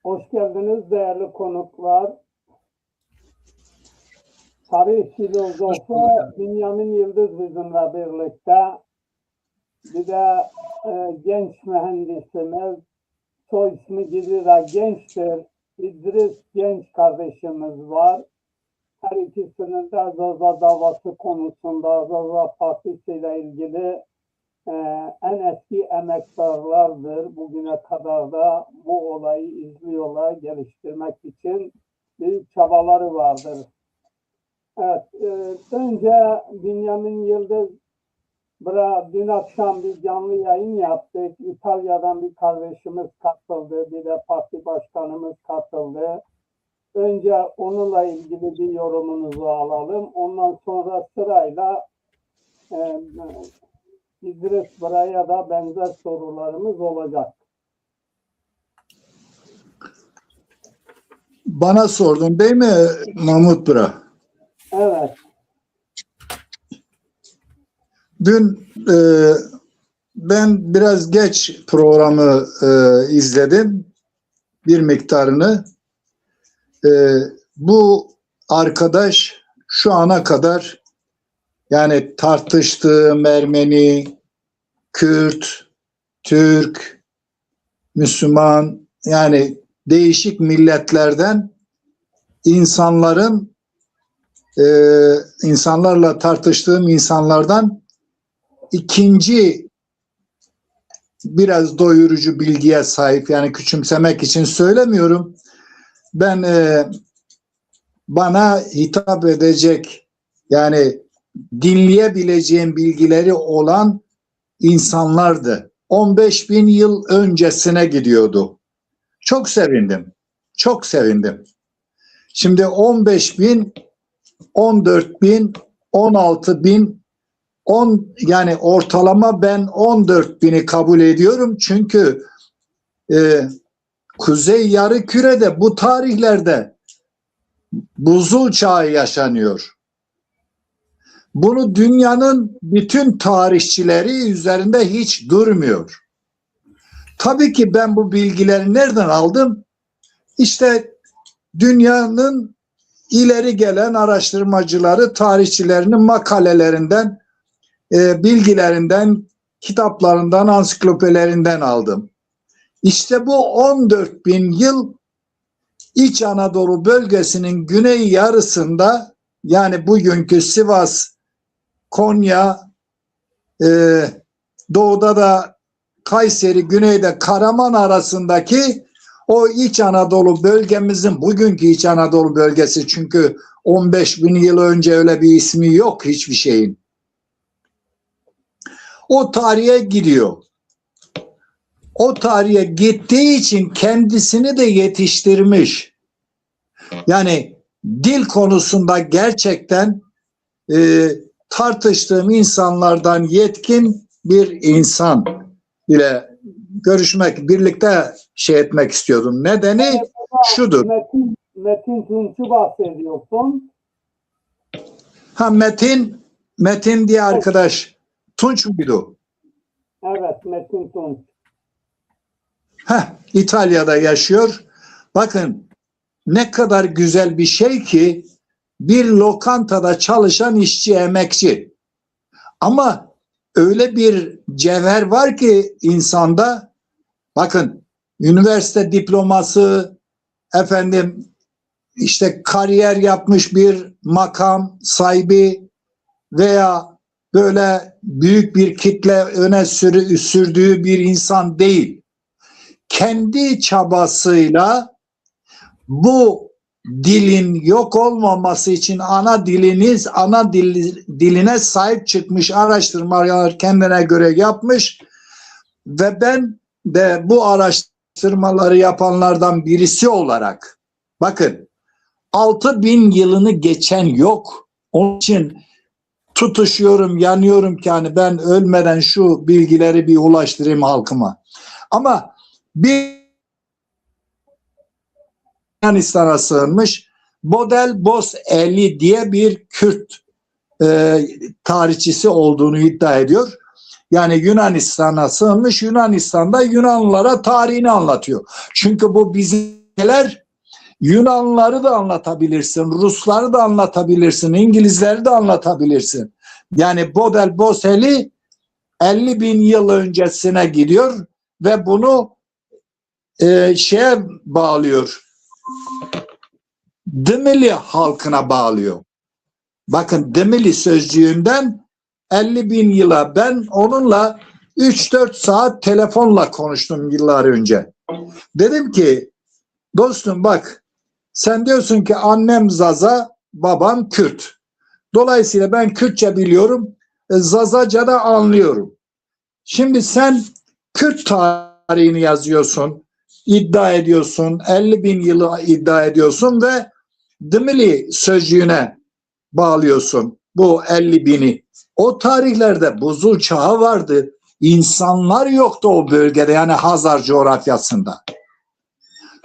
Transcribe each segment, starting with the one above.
Hoş geldiniz değerli konuklar. Tarih filozofu Bünyamin Yıldız bizimle birlikte. Bir de genç mühendisimiz, soy ismi gibi de gençtir, İdris Genç kardeşimiz var. Her ikisinin de Zaza davası konusunda, Zaza Partisi ile ilgili en eski emektarlardır. Bugüne kadar da bu olayı izliyorlar, geliştirmek için büyük çabaları vardır. Evet, önce Bünyamin Yıldız dün akşam bir canlı yayın yaptık. İtalya'dan bir kardeşimiz katıldı, bir de parti başkanımız katıldı. Önce onunla ilgili bir yorumunuzu alalım. Ondan sonra sırayla İdris Bıra'ya da benzer sorularımız olacak. Bana sordun değil mi Mahmut Bıra? Evet. Dün ben biraz geç programı izledim. Bir miktarını. Bu arkadaş şu ana kadar yani tartıştığım Ermeni, Kürt, Türk, Müslüman yani değişik milletlerden insanlarla tartıştığım insanlardan ikinci biraz doyurucu bilgiye sahip, yani küçümsemek için söylemiyorum. Ben bana hitap edecek, yani dinleyebileceğim bilgileri olan insanlardı. 15 bin yıl öncesine gidiyordu. Çok sevindim. Çok sevindim. Şimdi 15 bin, 14 bin, 16 bin, yani ortalama ben 14 bini kabul ediyorum. Çünkü Kuzey Yarımküre'de bu tarihlerde buzul çağı yaşanıyor. Bunu dünyanın bütün tarihçileri üzerinde hiç durmuyor. Tabii ki ben bu bilgileri nereden aldım? İşte dünyanın ileri gelen araştırmacıları, tarihçilerinin makalelerinden, bilgilerinden, kitaplarından, ansiklopedilerinden aldım. İşte bu 14 bin yıl İç Anadolu bölgesinin güney yarısında, yani bugünkü Sivas, Konya, doğuda da Kayseri, güneyde Karaman arasındaki o İç Anadolu bölgemizin, bugünkü İç Anadolu bölgesi, çünkü 15 bin yıl önce öyle bir ismi yok hiçbir şeyin. O tarihe gidiyor. O tarihe gittiği için kendisini de yetiştirmiş. Yani dil konusunda gerçekten tartıştığım insanlardan yetkin bir insan ile görüşmek, birlikte etmek istiyordum. Nedeni şudur. Metin Tunç'u bahsediyorsun. Metin diye arkadaş. Tunç muydu? Evet, Metin Tunç. İtalya'da yaşıyor. Bakın ne kadar güzel bir şey ki bir lokantada çalışan işçi, emekçi. Ama öyle bir cevher var ki insanda, bakın üniversite diploması, işte kariyer yapmış bir makam sahibi veya böyle büyük bir kitle öne sürdüğü bir insan değil. Kendi çabasıyla bu dilin yok olmaması için ana diline sahip çıkmış, araştırmalar kendine göre yapmış ve ben de bu araştırmaları yapanlardan birisi olarak, bakın 6000 yılını geçen yok. Onun için tutuşuyorum, yanıyorum ki hani ben ölmeden şu bilgileri bir ulaştırayım halkıma. Ama bir Yunanistan'a sığınmış Bodel Boseli diye bir Kürt tarihçisi olduğunu iddia ediyor. Yani Yunanistan'a sığınmış, Yunanistan'da Yunanlılara tarihini anlatıyor. Çünkü bu bizim ülkeler, Yunanlıları da anlatabilirsin, Rusları da anlatabilirsin, İngilizleri de anlatabilirsin. Yani Bodel Boselli 50 bin yıl öncesine gidiyor ve bunu şeye bağlıyor. Dimili halkına bağlıyor. Bakın Dimili sözcüğünden 50 bin yıla, ben onunla 3-4 saat telefonla konuştum yıllar önce. Dedim ki dostum bak, sen diyorsun ki annem Zaza, babam Kürt. Dolayısıyla ben Kürtçe biliyorum, Zazaca da anlıyorum. Şimdi sen Kürt tarihini yazıyorsun, iddia ediyorsun, 50 bin yılı iddia ediyorsun ve Dimili sözcüğüne bağlıyorsun bu 50 bini. O tarihlerde buzul çağı vardı. İnsanlar yoktu o bölgede, yani Hazar coğrafyasında.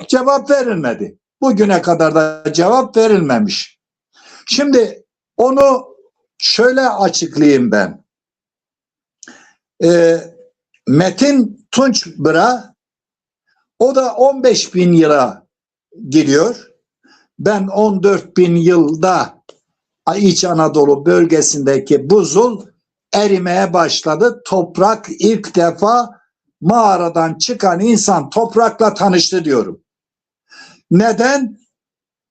Cevap verilmedi. Bugüne kadar da cevap verilmemiş. Şimdi onu şöyle açıklayayım ben. Metin Tunçbıra, o da 15 bin yıla gidiyor. Ben 14 bin yılda İç Anadolu bölgesindeki buzul erimeye başladı. Toprak ilk defa mağaradan çıkan insan toprakla tanıştı diyorum. Neden?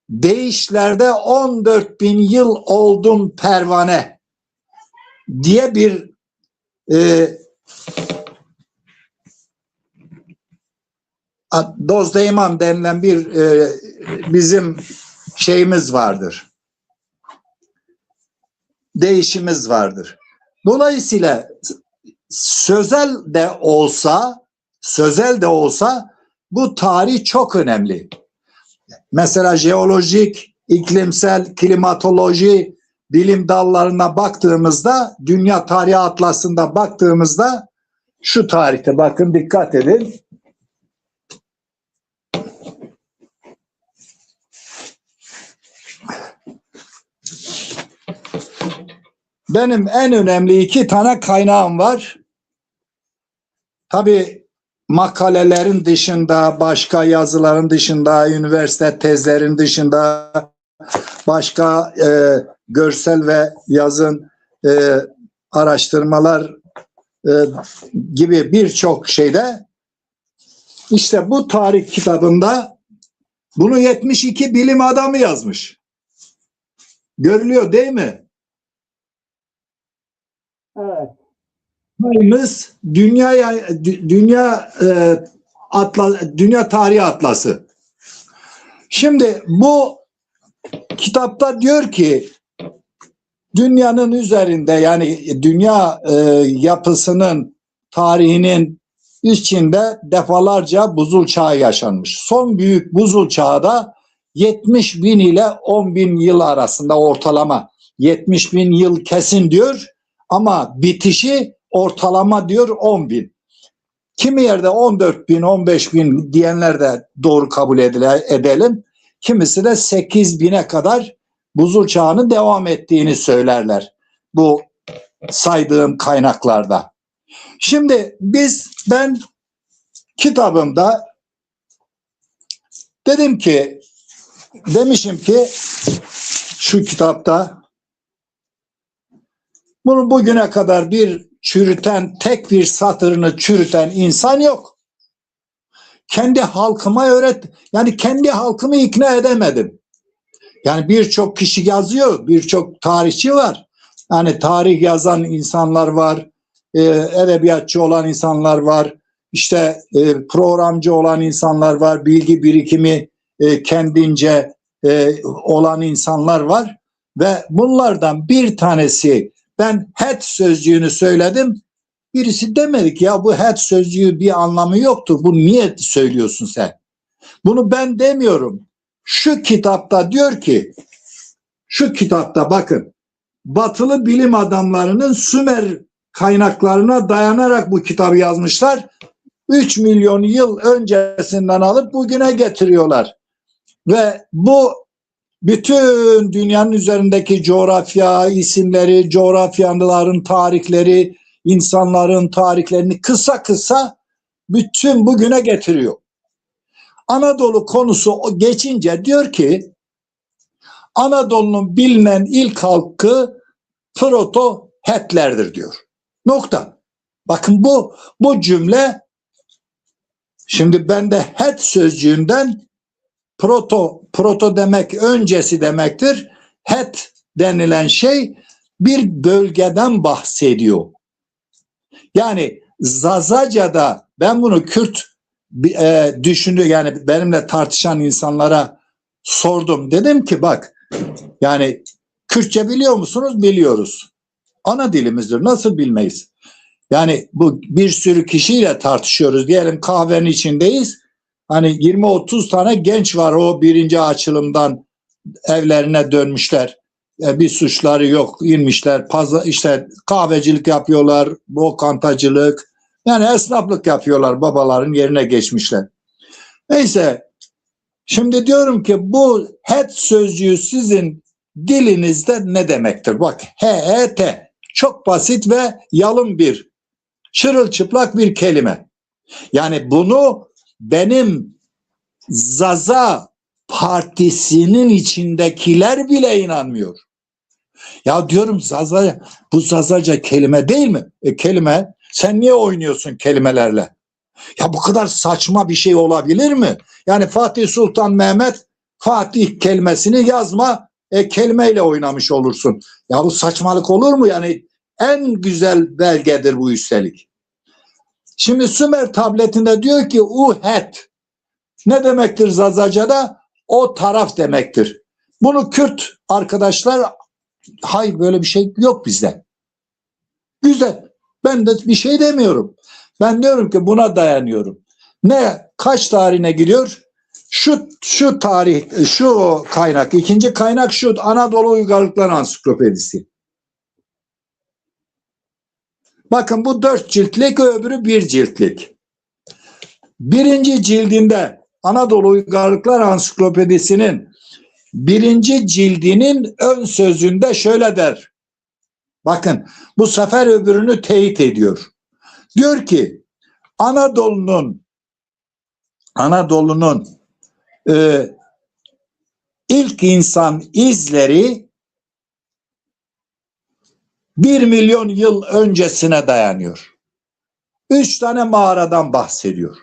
Değişlerde 14 bin yıl oldum pervane diye bir Dozdeyman denilen bir bizim şeyimiz vardır. Değişimiz vardır. Dolayısıyla sözel de olsa bu tarih çok önemli. Mesela jeolojik, iklimsel, klimatoloji bilim dallarına baktığımızda, Dünya Tarihi Atlası'nda baktığımızda şu tarihte bakın, dikkat edin. Benim en önemli 2 tane kaynağım var. Tabii makalelerin dışında, başka yazıların dışında, üniversite tezlerin dışında, başka görsel ve yazın araştırmalar gibi birçok şeyde, işte bu tarih kitabında bunu 72 bilim adamı yazmış. Görülüyor değil mi? Evet. Dünya Tarihi Atlası. Şimdi bu kitapta diyor ki dünyanın üzerinde, yani dünya yapısının, tarihinin içinde defalarca buzul çağı yaşanmış. Son büyük buzul çağı da 70 bin ile 10 bin yıl arasında ortalama. 70 bin yıl kesin diyor ama bitişi ortalama diyor 10 bin. Kimi yerde 14 bin, 15 bin diyenler de doğru kabul edelim. Kimisi de 8 bine kadar buzul çağının devam ettiğini söylerler bu saydığım kaynaklarda. Şimdi ben kitabımda demişim ki şu kitapta, bunu bugüne kadar tek bir satırını çürüten insan yok. Kendi halkıma yani kendi halkımı ikna edemedim. Yani birçok kişi yazıyor, birçok tarihçi var. Yani tarih yazan insanlar var, edebiyatçı olan insanlar var, işte programcı olan insanlar var, bilgi birikimi kendince olan insanlar var ve bunlardan bir tanesi, ben het sözcüğünü söyledim. Birisi demedi ki ya bu het sözcüğü bir anlamı yoktur. Bu niye söylüyorsun sen? Bunu ben demiyorum. Şu kitapta diyor ki, şu kitapta bakın, batılı bilim adamlarının Sümer kaynaklarına dayanarak bu kitabı yazmışlar. 3 milyon yıl öncesinden alıp bugüne getiriyorlar. Ve bu bütün dünyanın üzerindeki coğrafya isimleri, coğrafyaların tarihleri, insanların tarihlerini kısa kısa bütün bugüne getiriyor. Anadolu konusu geçince diyor ki Anadolu'nun bilinen ilk halkı Proto-Hetlerdir diyor. Nokta. Bakın bu cümle, şimdi ben de Het sözcüğünden proto demek öncesi demektir. Het denilen şey bir bölgeden bahsediyor. Yani Zazaca'da ben bunu Kürt düşündü, yani benimle tartışan insanlara sordum. Dedim ki bak, yani Kürtçe biliyor musunuz? Biliyoruz. Ana dilimizdir. Nasıl bilmeyiz? Yani bu bir sürü kişiyle tartışıyoruz. Diyelim kahvenin içindeyiz. Hani 20-30 tane genç var, o birinci açılımdan evlerine dönmüşler. Bir suçları yok, inmişler. İşte kahvecilik yapıyorlar, lokantacılık, yani esnaflık yapıyorlar, babaların yerine geçmişler. Neyse, şimdi diyorum ki bu het sözcüğü sizin dilinizde ne demektir? Bak, H-E-T çok basit ve yalın bir, çırılçıplak bir kelime. Yani bunu benim Zaza Partisi'nin içindekiler bile inanmıyor. Ya diyorum, bu Zazaca kelime değil mi? Kelime. Sen niye oynuyorsun kelimelerle? Ya bu kadar saçma bir şey olabilir mi? Yani Fatih Sultan Mehmet Fatih kelimesini yazma, kelimeyle oynamış olursun. Ya bu saçmalık olur mu? Yani en güzel belgedir bu üstelik. Şimdi Sümer tabletinde diyor ki Uhet. Ne demektir Zazaca'da? O taraf demektir. Bunu Kürt arkadaşlar, hayır böyle bir şey yok bizde. Güzel. Ben de bir şey demiyorum. Ben diyorum ki buna dayanıyorum. Kaç tarihine giriyor? Şu tarih, şu kaynak, ikinci kaynak şu, Anadolu Uygarlıklar Ansiklopedisi. Bakın bu 4 ciltlik, öbürü 1 ciltlik. Birinci cildinde Anadolu Uygarlıklar Ansiklopedisi'nin 1. cildinin ön sözünde şöyle der. Bakın bu sefer öbürünü teyit ediyor. Diyor ki Anadolu'nun ilk insan izleri 1 milyon yıl öncesine dayanıyor. 3 tane mağaradan bahsediyor.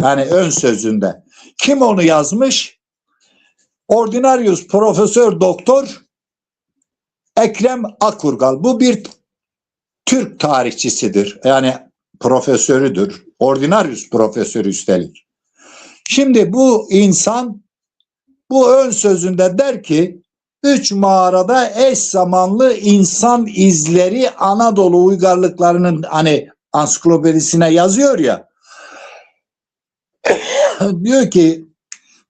Yani ön sözünde. Kim onu yazmış? Ordinarius Profesör Doktor Ekrem Akurgal. Bu bir Türk tarihçisidir. Yani profesörüdür. Ordinarius profesörü üstelik. Şimdi bu insan bu ön sözünde der ki 3 mağarada eş zamanlı insan izleri Anadolu uygarlıklarının hani ansiklopedisine yazıyor ya. Diyor ki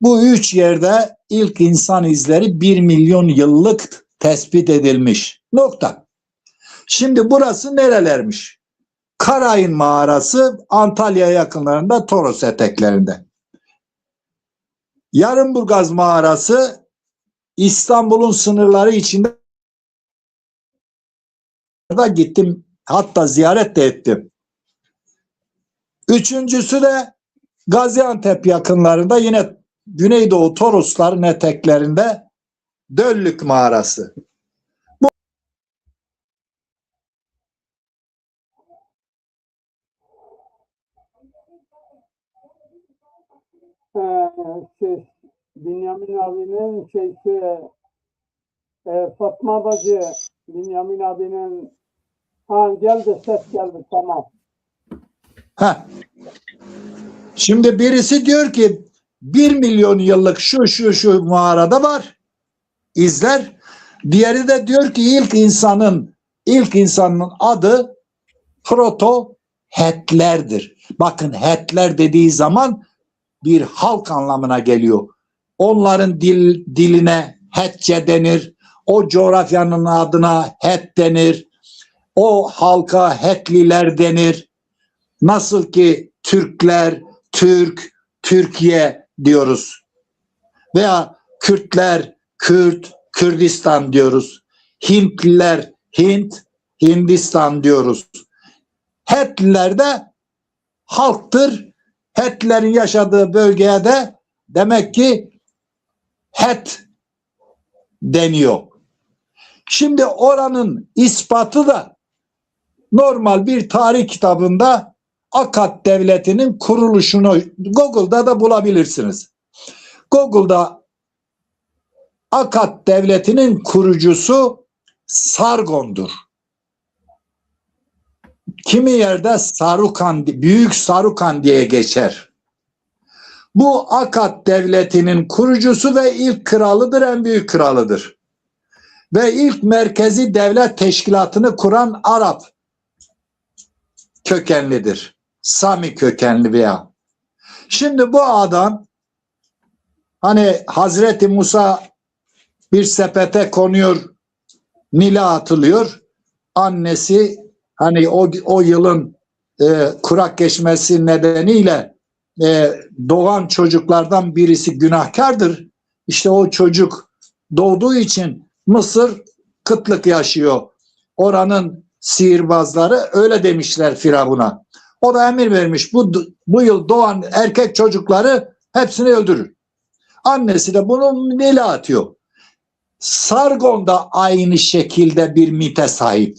bu 3 yerde ilk insan izleri 1 milyon yıllık tespit edilmiş. Nokta. Şimdi burası nerelermiş? Karayın mağarası Antalya yakınlarında, Toros eteklerinde. Yarımburgaz mağarası İstanbul'un sınırları içinde, da gittim, hatta ziyaret de ettim. Üçüncüsü de Gaziantep yakınlarında, yine Güneydoğu Torosların eteklerinde Döllük mağarası. Bünyamin abinin Fatma bacı, Bünyamin abinin geldi, ses geldi, tamam. Şimdi birisi diyor ki 1 milyon yıllık şu mağarada var izler. Diğeri de diyor ki ilk insanın adı Proto-Hetlerdir. Bakın, Hetler dediği zaman bir halk anlamına geliyor. Onların diline Hetçe denir. O coğrafyanın adına Het denir. O halka Hetliler denir. Nasıl ki Türkler, Türk, Türkiye diyoruz. Veya Kürtler, Kürt, Kürdistan diyoruz. Hintliler, Hint, Hindistan diyoruz. Hetliler de halktır. Hetlerin yaşadığı bölgeye de demek ki Het deniyor. Şimdi oranın ispatı da normal bir tarih kitabında Akkad Devleti'nin kuruluşunu Google'da da bulabilirsiniz. Google'da Akkad Devleti'nin kurucusu Sargon'dur. Kimi yerde Sarukan, Büyük Sarukan diye geçer. Bu Akkad Devleti'nin kurucusu ve ilk kralıdır, en büyük kralıdır. Ve ilk merkezi devlet teşkilatını kuran Arap kökenlidir. Sami kökenli veya. Şimdi bu adam hani Hazreti Musa bir sepete konuyor, Nil'e atılıyor. Annesi hani o yılın kurak geçmesi nedeniyle doğan çocuklardan birisi günahkardır. İşte o çocuk doğduğu için Mısır kıtlık yaşıyor. Oranın sihirbazları öyle demişler Firavun'a. O da emir vermiş. Bu yıl doğan erkek çocukları hepsini öldürür. Annesi de bunu Nil'e atıyor. Sargon da aynı şekilde bir mite sahip.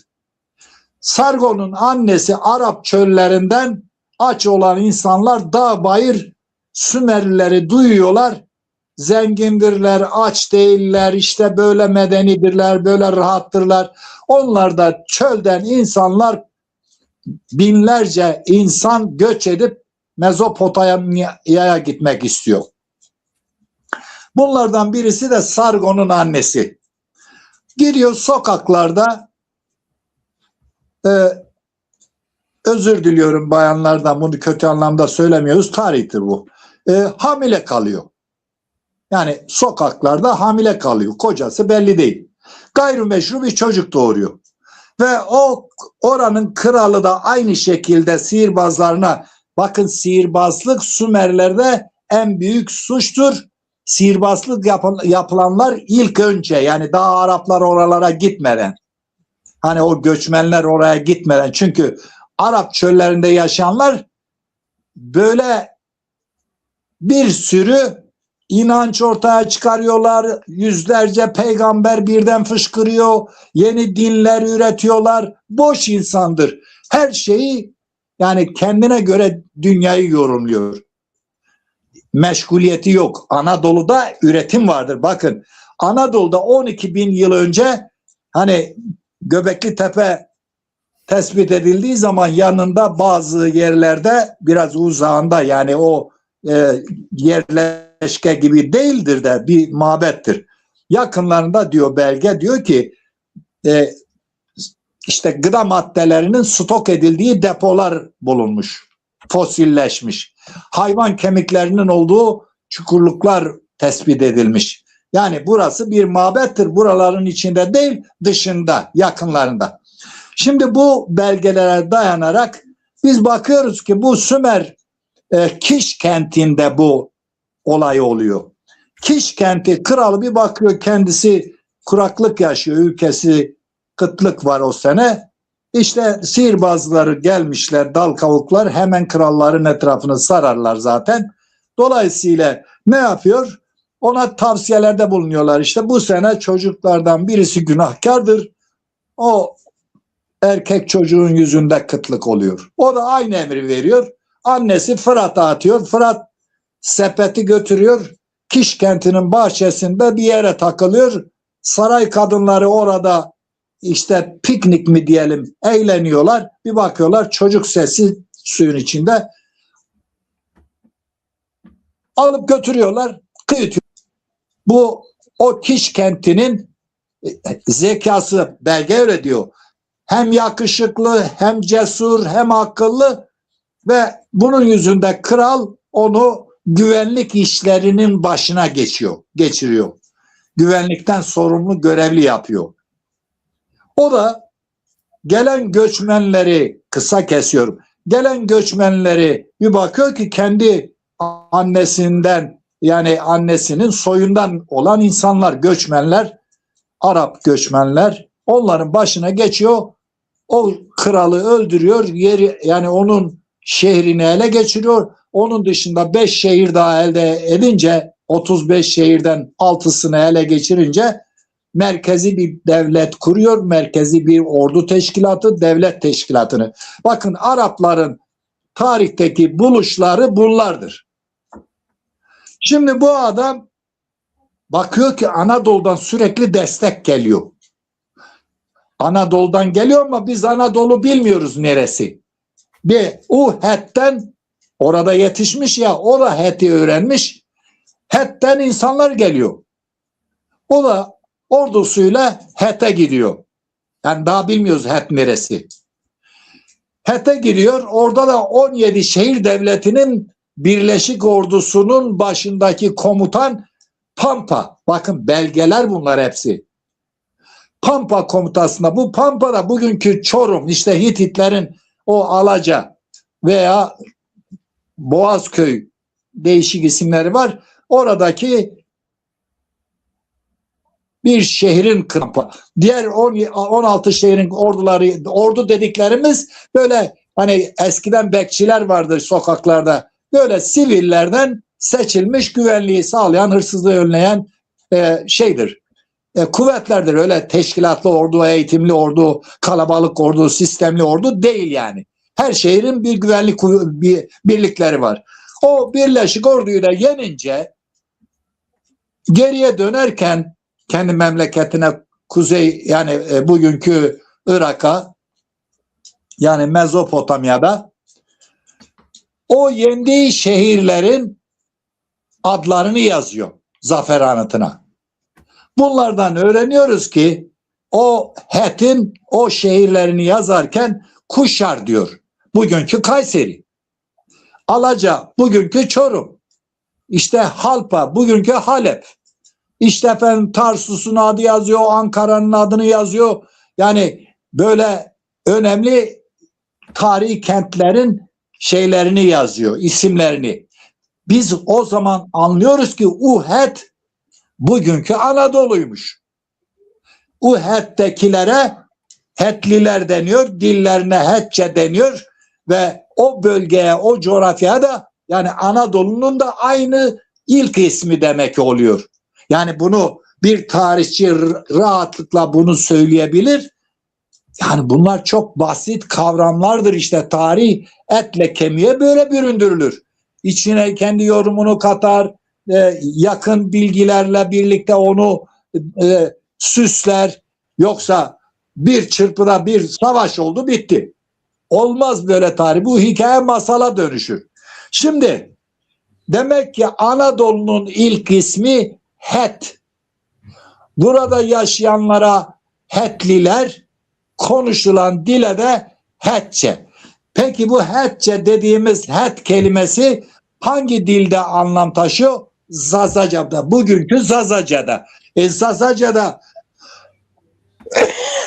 Sargon'un annesi Arap çöllerinden aç olan insanlar dağ bayır Sümerlileri duyuyorlar. Zengindirler, aç değiller, işte böyle medenidirler, böyle rahattırlar. Onlar da çölden insanlar, binlerce insan göç edip Mezopotamya'ya gitmek istiyor. Bunlardan birisi de Sargon'un annesi. Gidiyor sokaklarda, özür diliyorum bayanlardan, bunu kötü anlamda söylemiyoruz, tarihtir bu. Hamile kalıyor. Yani sokaklarda hamile kalıyor. Kocası belli değil. Gayrimeşru bir çocuk doğuruyor. Ve oranın kralı da aynı şekilde sihirbazlarına, bakın sihirbazlık Sümerlerde en büyük suçtur. Sihirbazlık yapılanlar ilk önce, yani daha Araplar oralara gitmeden, hani o göçmenler oraya gitmeden, çünkü Arap çöllerinde yaşayanlar böyle bir sürü inanç ortaya çıkarıyorlar. Yüzlerce peygamber birden fışkırıyor. Yeni dinler üretiyorlar. Boş insandır. Her şeyi yani kendine göre dünyayı yorumluyor. Meşguliyeti yok. Anadolu'da üretim vardır. Bakın Anadolu'da 12 bin yıl önce hani Göbekli Tepe tespit edildiği zaman yanında bazı yerlerde biraz uzağında, yani o yerleşke gibi değildir de bir mabettir. Yakınlarında diyor belge, diyor ki işte gıda maddelerinin stok edildiği depolar bulunmuş, fosilleşmiş. Hayvan kemiklerinin olduğu çukurluklar tespit edilmiş. Yani burası bir mabettir. Buraların içinde değil, dışında, yakınlarında. Şimdi bu belgelere dayanarak biz bakıyoruz ki bu Sümer Kiş kentinde bu olay oluyor. Kiş kenti kralı bir bakıyor, kendisi kuraklık yaşıyor, ülkesi kıtlık var o sene. İşte sihirbazları gelmişler, dal kavuklar, hemen kralların etrafını sararlar zaten. Dolayısıyla ne yapıyor? Ona tavsiyelerde bulunuyorlar. İşte bu sene çocuklardan birisi günahkardır. O erkek çocuğun yüzünde kıtlık oluyor. O da aynı emri veriyor. Annesi Fırat'a atıyor. Fırat sepeti götürüyor. Kiş kentinin bahçesinde bir yere takılıyor. Saray kadınları orada işte piknik mi diyelim, eğleniyorlar. Bir bakıyorlar çocuk sesi suyun içinde. Alıp götürüyorlar, kıyıtıyor. Bu o Kiş kentinin zekası, belge öyle diyor. Hem yakışıklı, hem cesur, hem akıllı ve bunun yüzünde kral onu güvenlik işlerinin başına geçiriyor. Güvenlikten sorumlu görevli yapıyor. O da gelen göçmenleri, kısa kesiyorum, gelen göçmenleri bir bakıyor ki kendi annesinden, yani annesinin soyundan olan insanlar, göçmenler, Arap göçmenler, onların başına geçiyor. O kralı öldürüyor, yani onun şehrini ele geçiriyor. Onun dışında 5 şehir daha elde edince, 35 şehirden 6'sını ele geçirince merkezi bir devlet kuruyor. Merkezi bir ordu teşkilatı, devlet teşkilatını. Bakın Arapların tarihteki buluşları bunlardır. Şimdi bu adam bakıyor ki Anadolu'dan sürekli destek geliyor. Anadolu'dan geliyor ama biz Anadolu bilmiyoruz neresi. Bir Het'ten orada yetişmiş ya, o da Het'i öğrenmiş. Het'ten insanlar geliyor. O da ordusuyla Het'e gidiyor. Yani daha bilmiyoruz Het neresi. Het'e giriyor. Orada da 17 şehir devletinin birleşik ordusunun başındaki komutan Pampa. Bakın belgeler bunlar hepsi. Pampa komutasında. Bu Pampa da bugünkü Çorum, işte Hititlerin o Alaca veya Boğazköy, değişik isimleri var. Oradaki bir şehrin Pampa. Diğer 16 şehrin orduları, ordu dediklerimiz böyle hani eskiden bekçiler vardır sokaklarda. Böyle sivillerden seçilmiş, güvenliği sağlayan, hırsızlığı önleyen kuvvetlerdir. Öyle teşkilatlı ordu, eğitimli ordu, kalabalık ordu, sistemli ordu değil yani. Her şehrin bir güvenlik birlikleri var. O birleşik orduyu da yenince geriye dönerken kendi memleketine, kuzey yani bugünkü Irak'a, yani Mezopotamya'da o yendiği şehirlerin adlarını yazıyor zafer anıtına. Bunlardan öğreniyoruz ki o Het'in o şehirlerini yazarken Kuşar diyor. Bugünkü Kayseri. Alaca bugünkü Çorum. İşte Halpa bugünkü Halep. İşte efendim Tarsus'un adı yazıyor, Ankara'nın adını yazıyor. Yani böyle önemli tarihi kentlerin şeylerini yazıyor, isimlerini. Biz o zaman anlıyoruz ki Het bugünkü Anadolu'ymuş. Het'tekilere Hetliler deniyor, dillerine Hetçe deniyor ve o bölgeye, o coğrafyaya da yani Anadolu'nun da aynı ilk ismi demek oluyor. Yani bunu bir tarihçi rahatlıkla bunu söyleyebilir. Yani bunlar çok basit kavramlardır işte. Tarih etle kemiğe böyle büründürülür. İçine kendi yorumunu katar, yakın bilgilerle birlikte onu süsler. Yoksa bir çırpıda bir savaş oldu, bitti. Olmaz böyle tarih. Bu hikaye masala dönüşür. Şimdi demek ki Anadolu'nun ilk ismi Het. Burada yaşayanlara Hetliler, konuşulan dile de Hetçe. Peki bu Hetçe dediğimiz Het kelimesi hangi dilde anlam taşıyor? Zazaca'da. Bugünkü Zazaca'da. Zazaca'da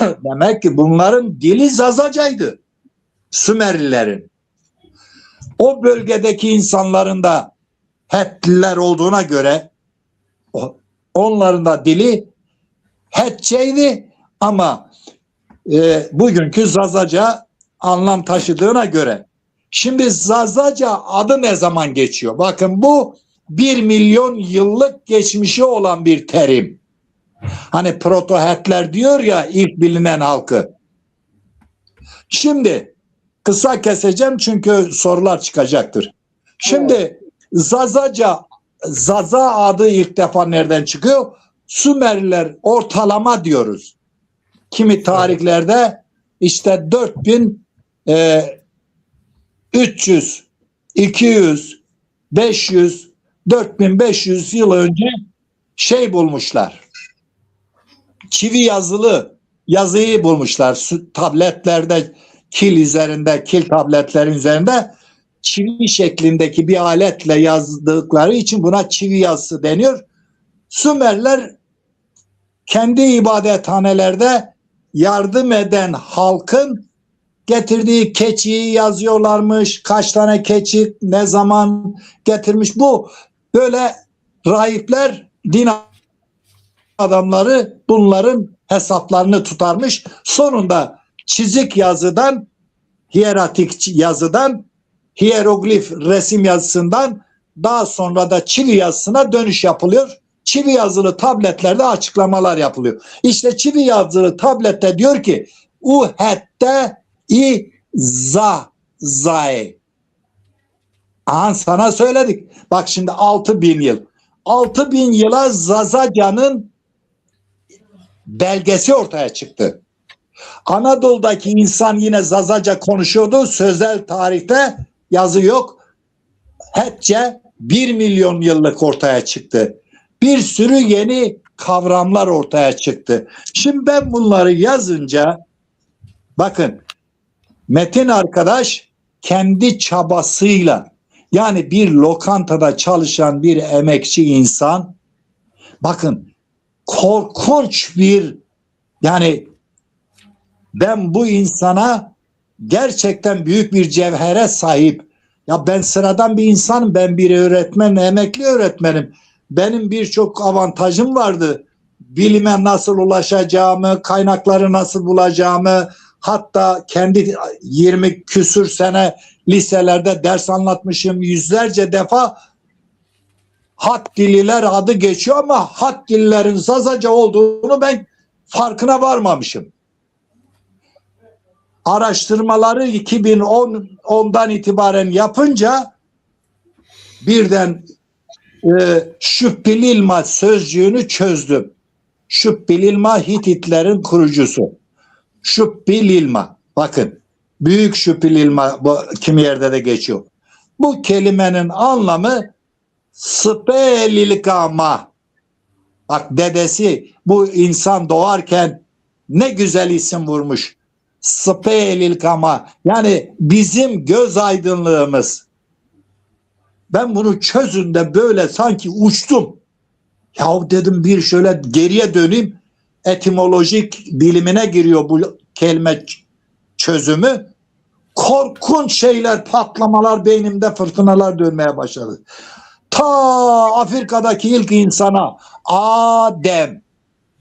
demek ki bunların dili Zazaca'ydı. Sümerlilerin. O bölgedeki insanların da Hetliler olduğuna göre onların da dili Hetçeydi ama bugünkü Zazaca anlam taşıdığına göre. Şimdi Zazaca adı ne zaman geçiyor? Bakın bu 1 milyon yıllık geçmişi olan bir terim. Hani Proto-Hetler diyor ya, ilk bilinen halkı. Şimdi kısa keseceğim çünkü sorular çıkacaktır. Şimdi Zaza adı ilk defa nereden çıkıyor? Sümerliler ortalama diyoruz. Kimi tarihlerde işte 4300, 200, 500, 4500 yıl önce bulmuşlar. Çivi yazıyı bulmuşlar. Tabletlerde, kil tabletlerin üzerinde çivi şeklindeki bir aletle yazdıkları için buna çivi yazısı deniyor. Sümerler kendi ibadethanelerde yardım eden halkın getirdiği keçiyi yazıyorlarmış. Kaç tane keçi ne zaman getirmiş, bu böyle rahipler, din adamları bunların hesaplarını tutarmış. Sonunda çizik yazıdan, hiyeratik yazıdan hieroglif resim yazısından daha sonra da çivi yazısına dönüş yapılıyor. Çivi yazılı tabletlerde açıklamalar yapılıyor. İşte çivi yazılı tablette diyor ki u hette i za zae. Aha, sana söyledik. Bak şimdi 6000 yıl. 6000 yıla Zazaca'nın belgesi ortaya çıktı. Anadolu'daki insan yine Zazaca konuşuyordu. Sözel tarihte yazı yok. Hetçe 1 milyon yıllık ortaya çıktı. Bir sürü yeni kavramlar ortaya çıktı. Şimdi ben bunları yazınca bakın Metin arkadaş kendi çabasıyla, yani bir lokantada çalışan bir emekçi insan, bakın korkunç bir, yani ben bu insana gerçekten büyük bir cevhere sahip. Ya ben sıradan bir insanım, ben bir öğretmen, emekli öğretmenim. Benim birçok avantajım vardı. Bilime nasıl ulaşacağımı, kaynakları nasıl bulacağımı, hatta kendi 20 küsür sene liselerde ders anlatmışım. Yüzlerce defa Hattililer adı geçiyor ama Hattililerin Zazaca olduğunu ben farkına varmamışım. Araştırmaları 2010'dan itibaren yapınca birden Şüppililma sözcüğünü çözdüm. Şüppililma Hititlerin kurucusu. Şüppililma. Bakın büyük Şüppililma bu kimi yerde de geçiyor. Bu kelimenin anlamı spelilkama. Bak dedesi bu insan doğarken ne güzel isim vurmuş. Spelilkama. Yani bizim göz aydınlığımız. Ben bunu çözünde böyle sanki uçtum. Ya dedim bir şöyle geriye döneyim. Etimolojik bilimine giriyor bu kelime çözümü. Korkunç şeyler, patlamalar beynimde, fırtınalar dönmeye başladı. Ta Afrika'daki ilk insana Adem.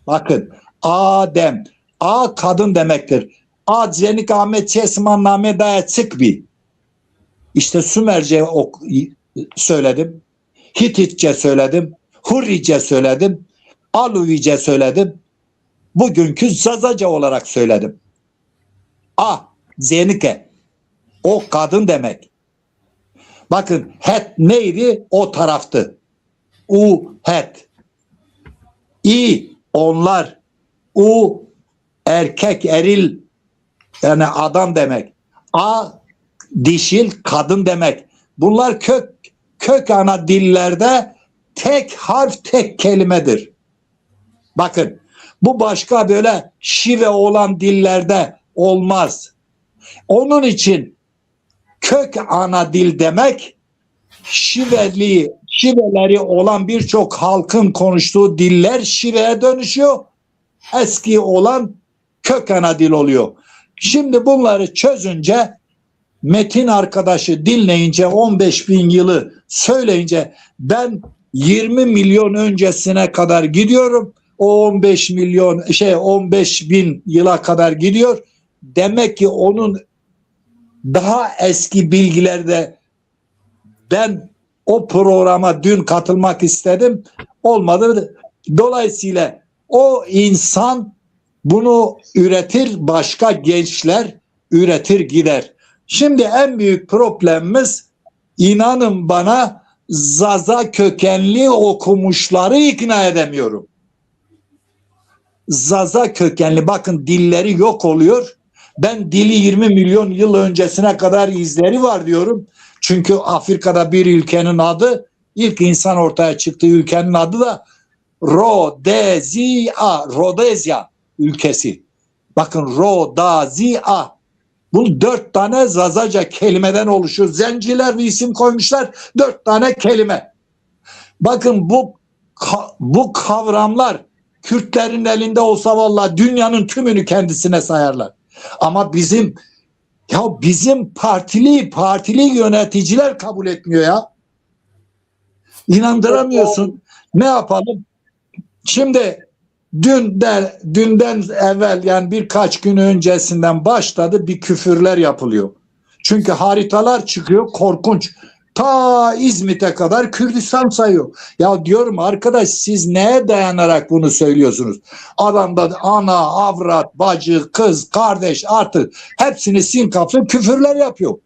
Bakın Adem. A kadın demektir. A zenik Ahmet Çesman Name Daya Çıkbi. İşte Sümerce söyledim. Hititçe söyledim. Hurrice söyledim. Aluvice söyledim. Bugünkü Zazaca olarak söyledim. A zenike. O kadın demek. Bakın het neydi? O taraftı. U het. İ onlar. U erkek, eril, yani adam demek. A dişil, kadın demek. Bunlar kök ana dillerde tek harf, tek kelimedir. Bakın bu başka böyle şive olan dillerde olmaz. Onun için kök ana dil demek şiveleri olan birçok halkın konuştuğu diller şiveye dönüşüyor. Eski olan kök ana dil oluyor. Şimdi bunları çözünce Metin arkadaşı dinleyince 15.000 yılı söyleyince ben 20 milyon öncesine kadar gidiyorum. O 15.000 yıla kadar gidiyor. Demek ki onun daha eski bilgilerde ben o programa dün katılmak istedim. Olmadı. Dolayısıyla o insan bunu üretir, başka gençler üretir gider. Şimdi en büyük problemimiz, inanın bana, Zaza kökenli okumuşları ikna edemiyorum. Zaza kökenli, bakın dilleri yok oluyor. Ben dili 20 milyon yıl öncesine kadar izleri var diyorum. Çünkü Afrika'da bir ülkenin adı, ilk insan ortaya çıktığı ülkenin adı da Rodezya ülkesi. Bakın Rodazia. Bu 4 tane Zazaca kelimeden oluşuyor. Zenciler bir isim koymuşlar. 4 tane kelime. Bakın bu kavramlar Kürtlerin elinde olsa vallahi dünyanın tümünü kendisine sayarlar. Ama bizim partili yöneticiler kabul etmiyor ya. İnandıramıyorsun. Ne yapalım? Şimdi dünden evvel, yani birkaç gün öncesinden başladı, bir küfürler yapılıyor. Çünkü haritalar çıkıyor korkunç. Ta İzmit'e kadar Kürdistan sayıyor. Ya diyorum arkadaş, siz neye dayanarak bunu söylüyorsunuz? Adamda ana, avrat, bacı, kız, kardeş artık hepsini sinkaflı küfürler yapıyor.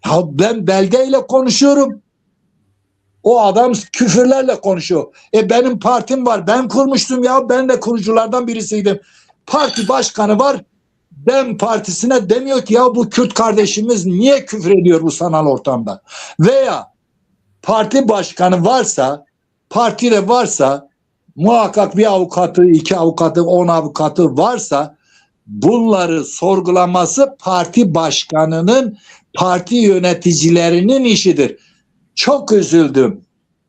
Ya ben belgeyle konuşuyorum. O adam küfürlerle konuşuyor. Benim partim var. Ben kurmuştum ya. Ben de kuruculardan birisiydim. Parti başkanı var. DEM partisine demiyor ki ya bu Kürt kardeşimiz niye küfür ediyor bu sanal ortamda? Veya parti başkanı varsa, partide varsa, muhakkak bir avukatı, 2 avukatı, 10 avukatı varsa bunları sorgulaması parti başkanının, parti yöneticilerinin işidir. Çok üzüldüm.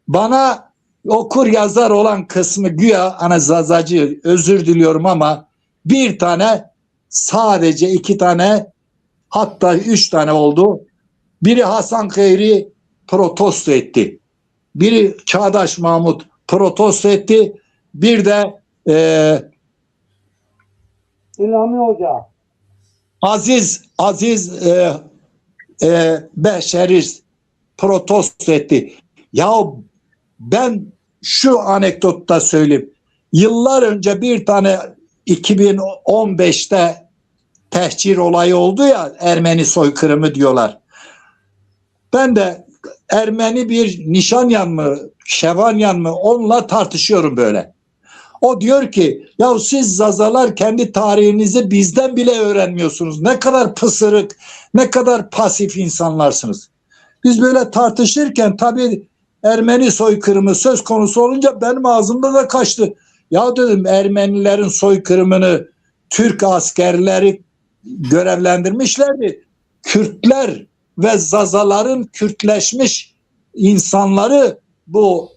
Bana okur yazar olan kısmı güya anazazacı, özür diliyorum ama bir tane, sadece 2 tane, hatta 3 tane oldu. Biri Hasan Kayri protesto etti. Biri Çağdaş Mahmut protesto etti. Bir de İlhami Hoca. Aziz Beşeriz protesto etti. Ya ben şu anekdotta söyleyeyim. Yıllar önce bir tane 2015'te tehcir olayı oldu ya, Ermeni soykırımı diyorlar. Ben de Ermeni bir Nişanyan mı, Şevanyan mı, onunla tartışıyorum böyle. O diyor ki ya siz Zazalar kendi tarihinizi bizden bile öğrenmiyorsunuz. Ne kadar pısırık, ne kadar pasif insanlarsınız. Biz böyle tartışırken tabii Ermeni soykırımı söz konusu olunca benim ağzımda da kaçtı. Ya dedim, Ermenilerin soykırımını Türk askerleri görevlendirmişlerdi. Kürtler ve Zazaların Kürtleşmiş insanları bu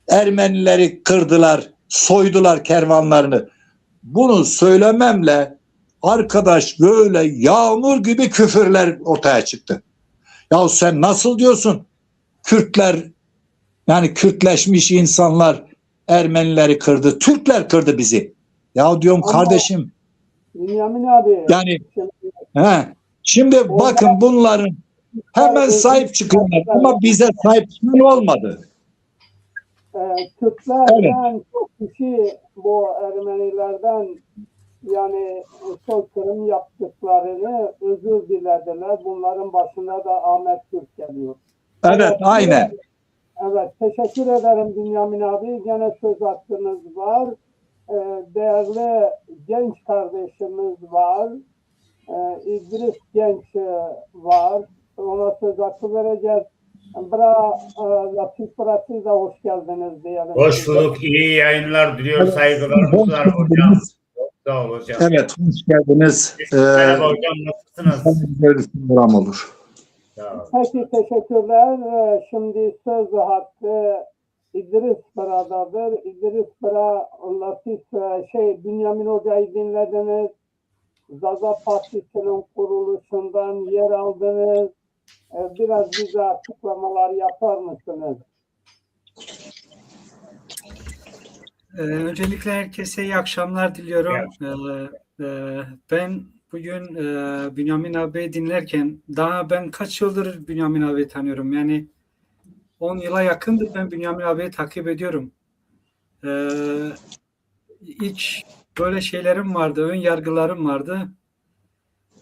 Ermenileri kırdılar, soydular kervanlarını. Bunu söylememle arkadaş böyle yağmur gibi küfürler ortaya çıktı. Ya sen nasıl diyorsun? Kürtler, yani Kürtleşmiş insanlar Ermenileri kırdı. Türkler kırdı bizi. Ya diyorum Ama kardeşim. Bünyamin abi. Yani Şimdi, şimdi bakın bunların hemen sahip çıkıyorlar ama bize sahip çıkan olmadı. Kürtlerden Evet. çok kişi bu Ermenilerden yani soykırım yaptıklarını özür dilediler. Bunların başına da Ahmet Türk geliyor. Evet, aynen. Evet, teşekkür ederim Bünyamin abi. Gene söz hakkınız var. Değerli genç kardeşimiz var. İdris Genç var. Ona söz hakkı vereceğiz. Latif Bıra, siz de hoş geldiniz diyelim. Hoş bulduk. İyi yayınlar diliyor. Saygılarımız var hocam. Çok sağ ol hocam. Evet, hoş geldiniz. Merhaba hocam. Nasılsınız? Olur. Peki, teşekkürler. Şimdi söz hakkı İdris Bıra'dadır. İdris Bıra, Latif Bünyamin Hoca'yı dinlediniz. Zaza Partisi'nin kuruluşundan yer aldınız. Biraz bize açıklamalar yapar mısınız? Öncelikle herkese iyi akşamlar diliyorum. Ben bugün Bünyamin abi dinlerken, daha ben kaç yıldır Bünyamin abi tanıyorum. Yani 10 yıla yakındır ben Bünyamin abiyi takip ediyorum. İlk böyle şeylerim vardı, ön yargılarım vardı.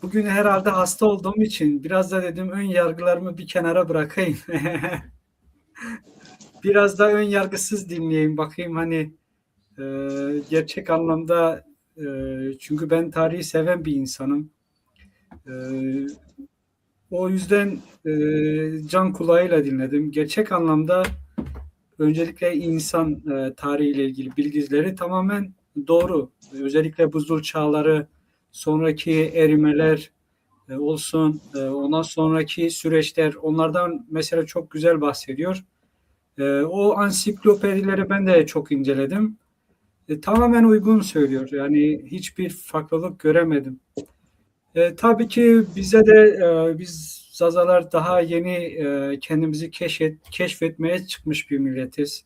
Bugün herhalde hasta olduğum için biraz da dedim ön yargılarımı bir kenara bırakayım. Biraz da ön yargısız dinleyeyim, bakayım hani gerçek anlamda, çünkü ben tarihi seven bir insanım. O yüzden can kulağıyla dinledim. Gerçek anlamda öncelikle insan tarihiyle ilgili bilgileri tamamen doğru. Özellikle buzul çağları, sonraki erimeler olsun, ondan sonraki süreçler, onlardan mesela çok güzel bahsediyor. O ansiklopedileri ben de çok inceledim. Tamamen uygun söylüyor. Yani hiçbir farklılık göremedim. Tabii ki bize de biz Zazalar daha yeni kendimizi keşfetmeye çıkmış bir milletiz.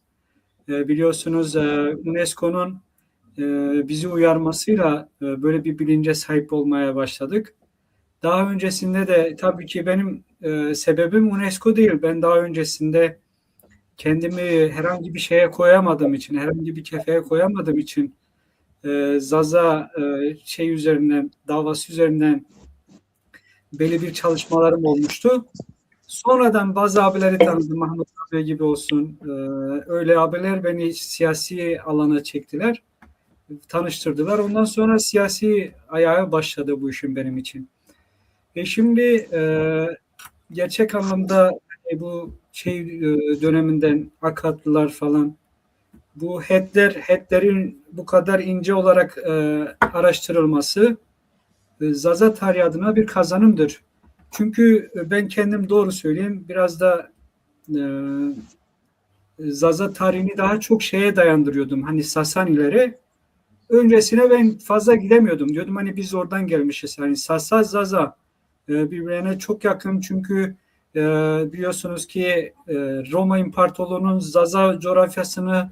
Biliyorsunuz UNESCO'nun bizi uyarmasıyla böyle bir bilince sahip olmaya başladık. Daha öncesinde de tabii ki benim sebebim UNESCO değil. Ben daha öncesinde kendimi herhangi bir şeye koyamadığım için, herhangi bir kefeye koyamadığım için Zaza şey üzerinden, davası üzerinden belli bir çalışmalarım olmuştu. Sonradan bazı abileri tanıdım. Mahmut abi gibi olsun. Öyle abiler beni siyasi alana çektiler. Tanıştırdılar. Ondan sonra siyasi ayağı başladı bu işin benim için. Şimdi gerçek anlamda bu şey döneminden akatlılar falan bu HED'lerin bu kadar ince olarak araştırılması Zaza tarihi adına bir kazanımdır. Çünkü ben kendim doğru söyleyeyim biraz da e, Zaza tarihini daha çok şeye dayandırıyordum. Hani Sasanilere. Öncesine ben fazla gidemiyordum. Diyordum hani biz oradan gelmişiz. Hani Sasa Zaza birbirine çok yakın çünkü biliyorsunuz ki Roma İmparatorluğu'nun Zaza coğrafyasını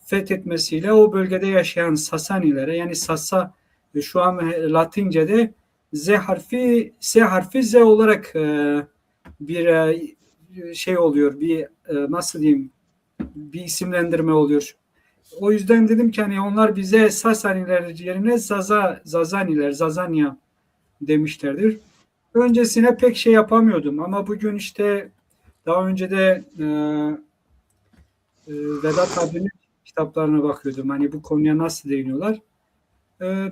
fethetmesiyle o bölgede yaşayan Sasanilere yani Sasa şu an Latince'de S harfi Z olarak bir şey oluyor. Bir nasıl diyeyim bir isimlendirme oluyor. O yüzden dedim ki hani onlar bize Sasaniler yerine Zazaniler, Zazanya demişlerdir. Öncesine pek şey yapamıyordum ama bugün işte daha önce de Vedat abinin kitaplarına bakıyordum. Hani bu konuya nasıl değiniyorlar.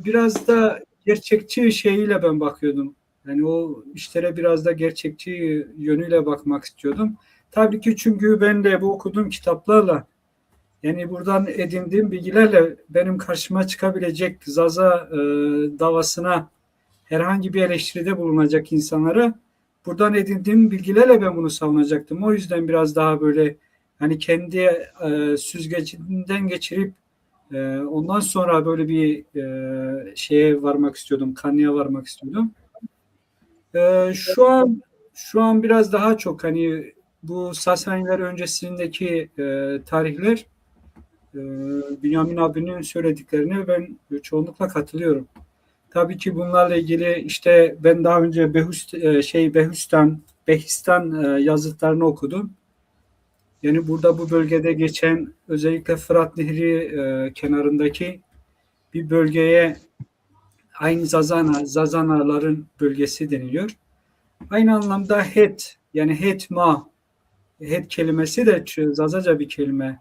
Biraz da gerçekçi şeyiyle ben bakıyordum. Yani o işlere biraz da gerçekçi yönüyle bakmak istiyordum. Tabii ki çünkü ben de bu okuduğum kitaplarla yani buradan edindiğim bilgilerle benim karşıma çıkabilecek Zaza davasına herhangi bir eleştiride bulunacak insanlara buradan edindiğim bilgilerle ben bunu savunacaktım. O yüzden biraz daha böyle hani kendi süzgecinden geçirip ondan sonra böyle bir şeye varmak istiyordum, kanıya varmak istiyordum. Şu an biraz daha çok hani bu Sasaniler öncesindeki tarihler Bünyamin abinin söylediklerine ben çoğunlukla katılıyorum. Tabii ki bunlarla ilgili işte ben daha önce Behistan yazıtlarını okudum. Yani burada bu bölgede geçen özellikle Fırat Nehri kenarındaki bir bölgeye aynı Zazanaların bölgesi deniliyor. Aynı anlamda yani Het kelimesi de Zazaca bir kelime.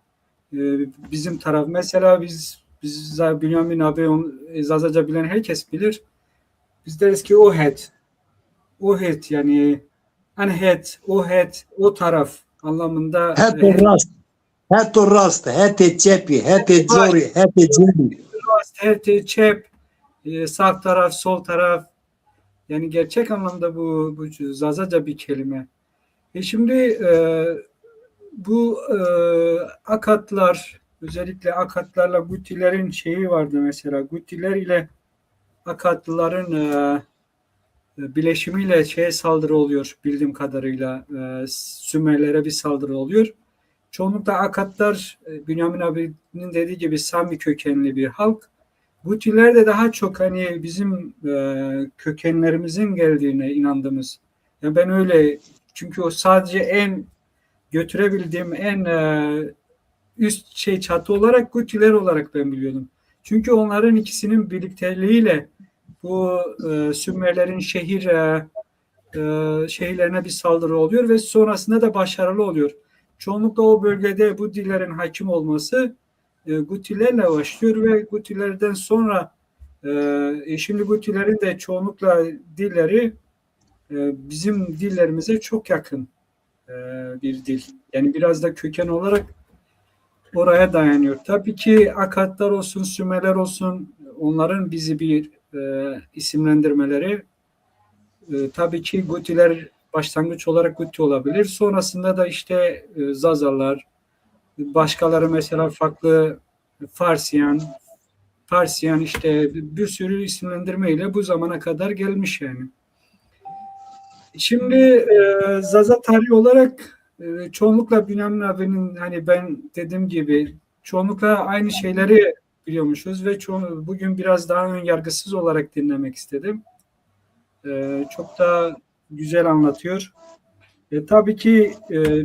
Bizim taraf mesela biz Bünyamin abi Zazaca bilen herkes bilir. Biz deriz ki o het yani anhet o taraf anlamında Het rast, het rast, het cepi, het zori, het cebi. het çep sağ taraf sol taraf yani gerçek anlamda bu Zazaca bir kelime. Şimdi bu Akatlar özellikle Akatlarla Gutilerin şeyi vardı mesela. Gutiler ile Akatlıların bileşimiyle şeye saldırı oluyor bildiğim kadarıyla. Sümerlere bir saldırı oluyor. Çoğunlukla Akatlar Bünyamin abinin dediği gibi Sami kökenli bir halk. Gutiler de daha çok hani bizim kökenlerimizin geldiğine inandığımız. Yani ben öyle çünkü o sadece götürebildiğim en üst çatı olarak Gutiler olarak ben biliyordum. Çünkü onların ikisinin birlikteliğiyle bu Sümerlerin şehirlerine bir saldırı oluyor ve sonrasında da başarılı oluyor. Çoğunlukla o bölgede bu dillerin hakim olması Gutilerle başlıyor ve Gutilerden sonra şimdi Gutilerin de çoğunlukla dilleri bizim dillerimize çok yakın bir dil. Yani biraz da köken olarak oraya dayanıyor. Tabii ki Akatlar olsun, Sümerler olsun onların bizi bir isimlendirmeleri tabii ki Gutiler başlangıç olarak Guti olabilir. Sonrasında da işte Zazalar, başkaları mesela farklı Farsiyan işte bir sürü isimlendirmeyle bu zamana kadar gelmiş yani. Şimdi Zaza tarihi olarak çoğunlukla Bünyamin abinin hani ben dediğim gibi çoğunlukla aynı şeyleri biliyormuşuz ve bugün biraz daha ön yargısız olarak dinlemek istedim. çok da güzel anlatıyor. Tabii ki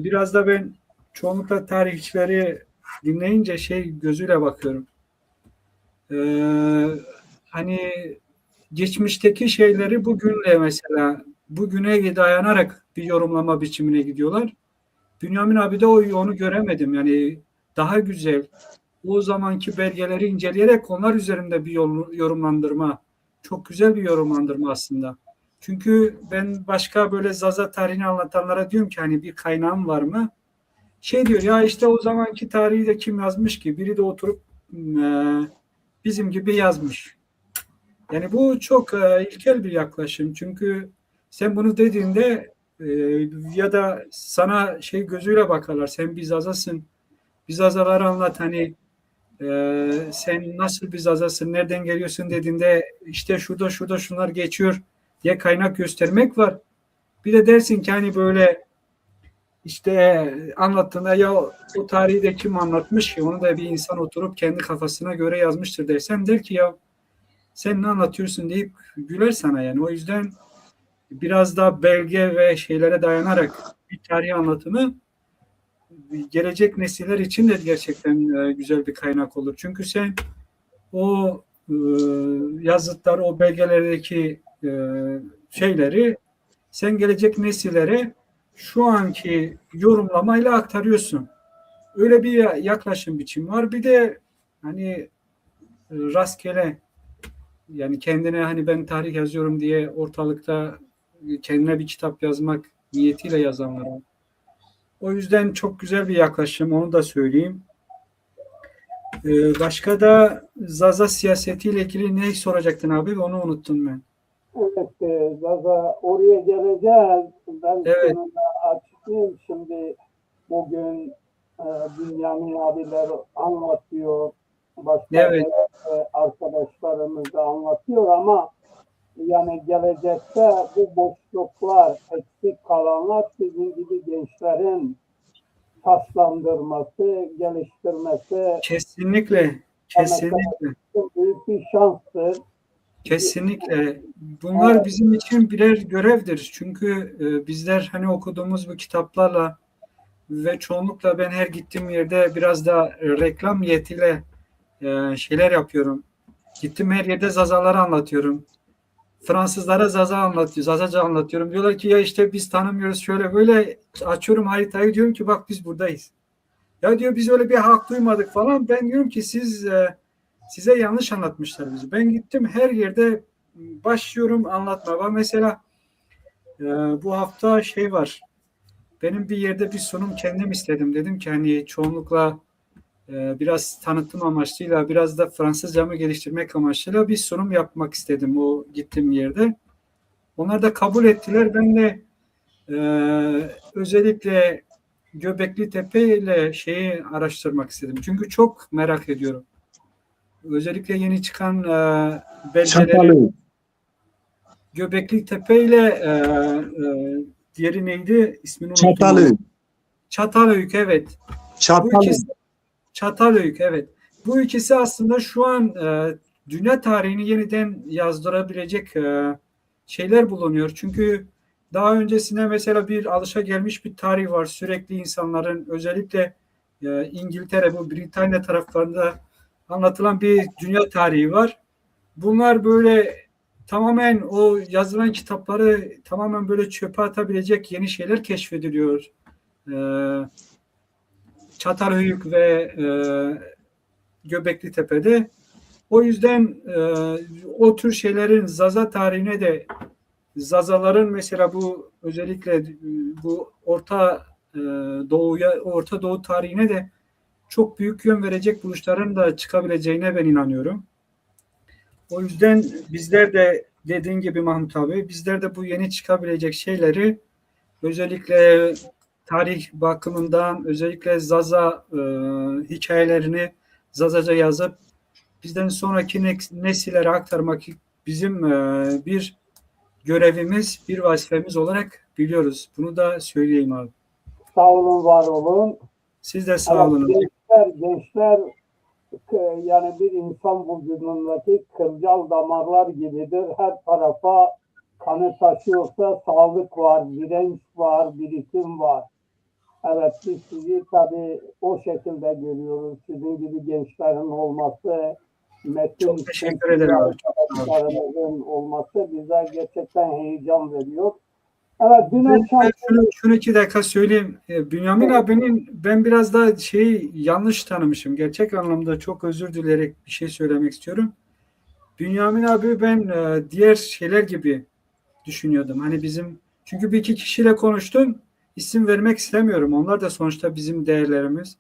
biraz da ben çoğunlukla tarihçileri dinleyince şey gözüyle bakıyorum. E, Hani geçmişteki şeyleri bugünle mesela bugüne dayanarak bir yorumlama biçimine gidiyorlar. Bünyamin abi de onu göremedim. Yani daha güzel o zamanki belgeleri inceleyerek onlar üzerinde bir yorumlandırma. Çok güzel bir yorumlandırma aslında. Çünkü ben başka böyle Zaza tarihini anlatanlara diyorum ki hani bir kaynağım var mı? Şey diyor ya işte o zamanki tarihi de kim yazmış ki? Biri de oturup bizim gibi yazmış. Yani bu çok ilkel bir yaklaşım. Çünkü sen bunu dediğinde ya da sana şey gözüyle bakarlar. Sen bir Zazasın. Bir Zazaları anlat hani sen nasıl bir Zazasın, nereden geliyorsun dediğinde işte şurada şunlar geçiyor diye kaynak göstermek var. Bir de dersin ki hani böyle işte anlattığında ya o tarihi de kim anlatmış ki onu da bir insan oturup kendi kafasına göre yazmıştır dersen der ki ya sen ne anlatıyorsun deyip güler sana yani. O yüzden biraz daha belge ve şeylere dayanarak bir tarih anlatımı gelecek nesiller için de gerçekten güzel bir kaynak olur. Çünkü sen o yazıtlar, o belgelerdeki şeyleri sen gelecek nesillere şu anki yorumlamayla aktarıyorsun. Öyle bir yaklaşım biçim var. Bir de hani rastgele yani kendine hani ben tarih yazıyorum diye ortalıkta kendine bir kitap yazmak niyetiyle yazanlar var. O yüzden çok güzel bir yaklaşım, onu da söyleyeyim. Başka da Zaza siyasetiyle ilgili ne soracaktın abi? Onu unuttum ben. Evet, Zaza oraya geleceğiz. Ben Evet, sonunda açıklayayım. Şimdi bugün Bünyamin abiler anlatıyor. Başka evet. arkadaşlarımız da anlatıyor ama yani gelecekte bu boşluklar, eksik kalanlar sizin gibi gençlerin taşlandırması, geliştirmesi, Kesinlikle, kesinlikle, büyük bir şanstır. kesinlikle. Bunlar bizim için birer görevdir. Çünkü bizler hani okuduğumuz bu kitaplarla ve çoğunlukla ben her gittiğim yerde biraz da reklam niyetiyle şeyler yapıyorum. Gittim her yerde Zazaları anlatıyorum. Fransızlara Zazaca anlatıyorum. Diyorlar ki ya işte biz tanımıyoruz şöyle böyle açıyorum haritayı diyorum ki bak biz buradayız. Ya diyor biz öyle bir hak duymadık falan. Ben diyorum ki size yanlış anlatmışlar bizi. Ben gittim her yerde başlıyorum anlatmaya. Mesela bu hafta şey var. Benim bir yerde bir sunum kendim istedim. Dedim ki hani çoğunlukla biraz tanıtım amaçlıyla biraz da Fransızcamı geliştirmek amaçlıyla bir sunum yapmak istedim o gittiğim yerde. Onlar da kabul ettiler. Ben de özellikle Göbekli Tepe ile şeyi araştırmak istedim. Çünkü çok merak ediyorum. Özellikle yeni çıkan belgeleri Çatalı. Göbekli Tepe ile diğeri neydi? İsmini unuttum ama. Çatalı. Çatalhöyük evet. Bu Çatalı. ikisi Çatalhöyük evet. Bu ikisi aslında şu an dünya tarihini yeniden yazdırabilecek şeyler bulunuyor. Çünkü daha öncesinde mesela bir alışagelmiş bir tarih var. Sürekli insanların özellikle İngiltere, bu Britanya taraflarında anlatılan bir dünya tarihi var. Bunlar böyle tamamen o yazılan kitapları tamamen böyle çöpe atabilecek yeni şeyler keşfediliyor. E, Çatalhöyük ve Göbekli Tepe'de. O yüzden o tür şeylerin Zaza tarihine de Zazaların mesela bu özellikle bu Orta Doğu tarihine de çok büyük yön verecek buluşların da çıkabileceğine ben inanıyorum. O yüzden bizler de dediğin gibi Mahmut abi bizler de bu yeni çıkabilecek şeyleri özellikle tarih bakımından özellikle Zaza hikayelerini Zazaca yazıp bizden sonraki nesillere aktarmak bizim bir görevimiz, bir vazifemiz olarak biliyoruz. Bunu da söyleyeyim abi. Sağ olun, var olun. Siz de sağ olun. Gençler yani bir insan vücudundaki kılcal damarlar gibidir. Her tarafa kanı taşıyorsa sağlık var, direnç var, birikim var. Evet, biz sizi tabii o şekilde görüyoruz. Sizin gibi gençlerin olması, metin Çok teşekkür ederim. arkadaşlarımızın olması bize gerçekten heyecan veriyor. Evet, dün akşam... Ben şunu 2 dakika söyleyeyim. Bünyamin abinin ben biraz daha yanlış tanımışım. Gerçek anlamda çok özür dileyerek bir şey söylemek istiyorum. Bünyamin abi ben diğer şeyler gibi düşünüyordum. Hani çünkü bir iki kişiyle konuştum. İsim vermek istemiyorum. Onlar da sonuçta bizim değerlerimiz.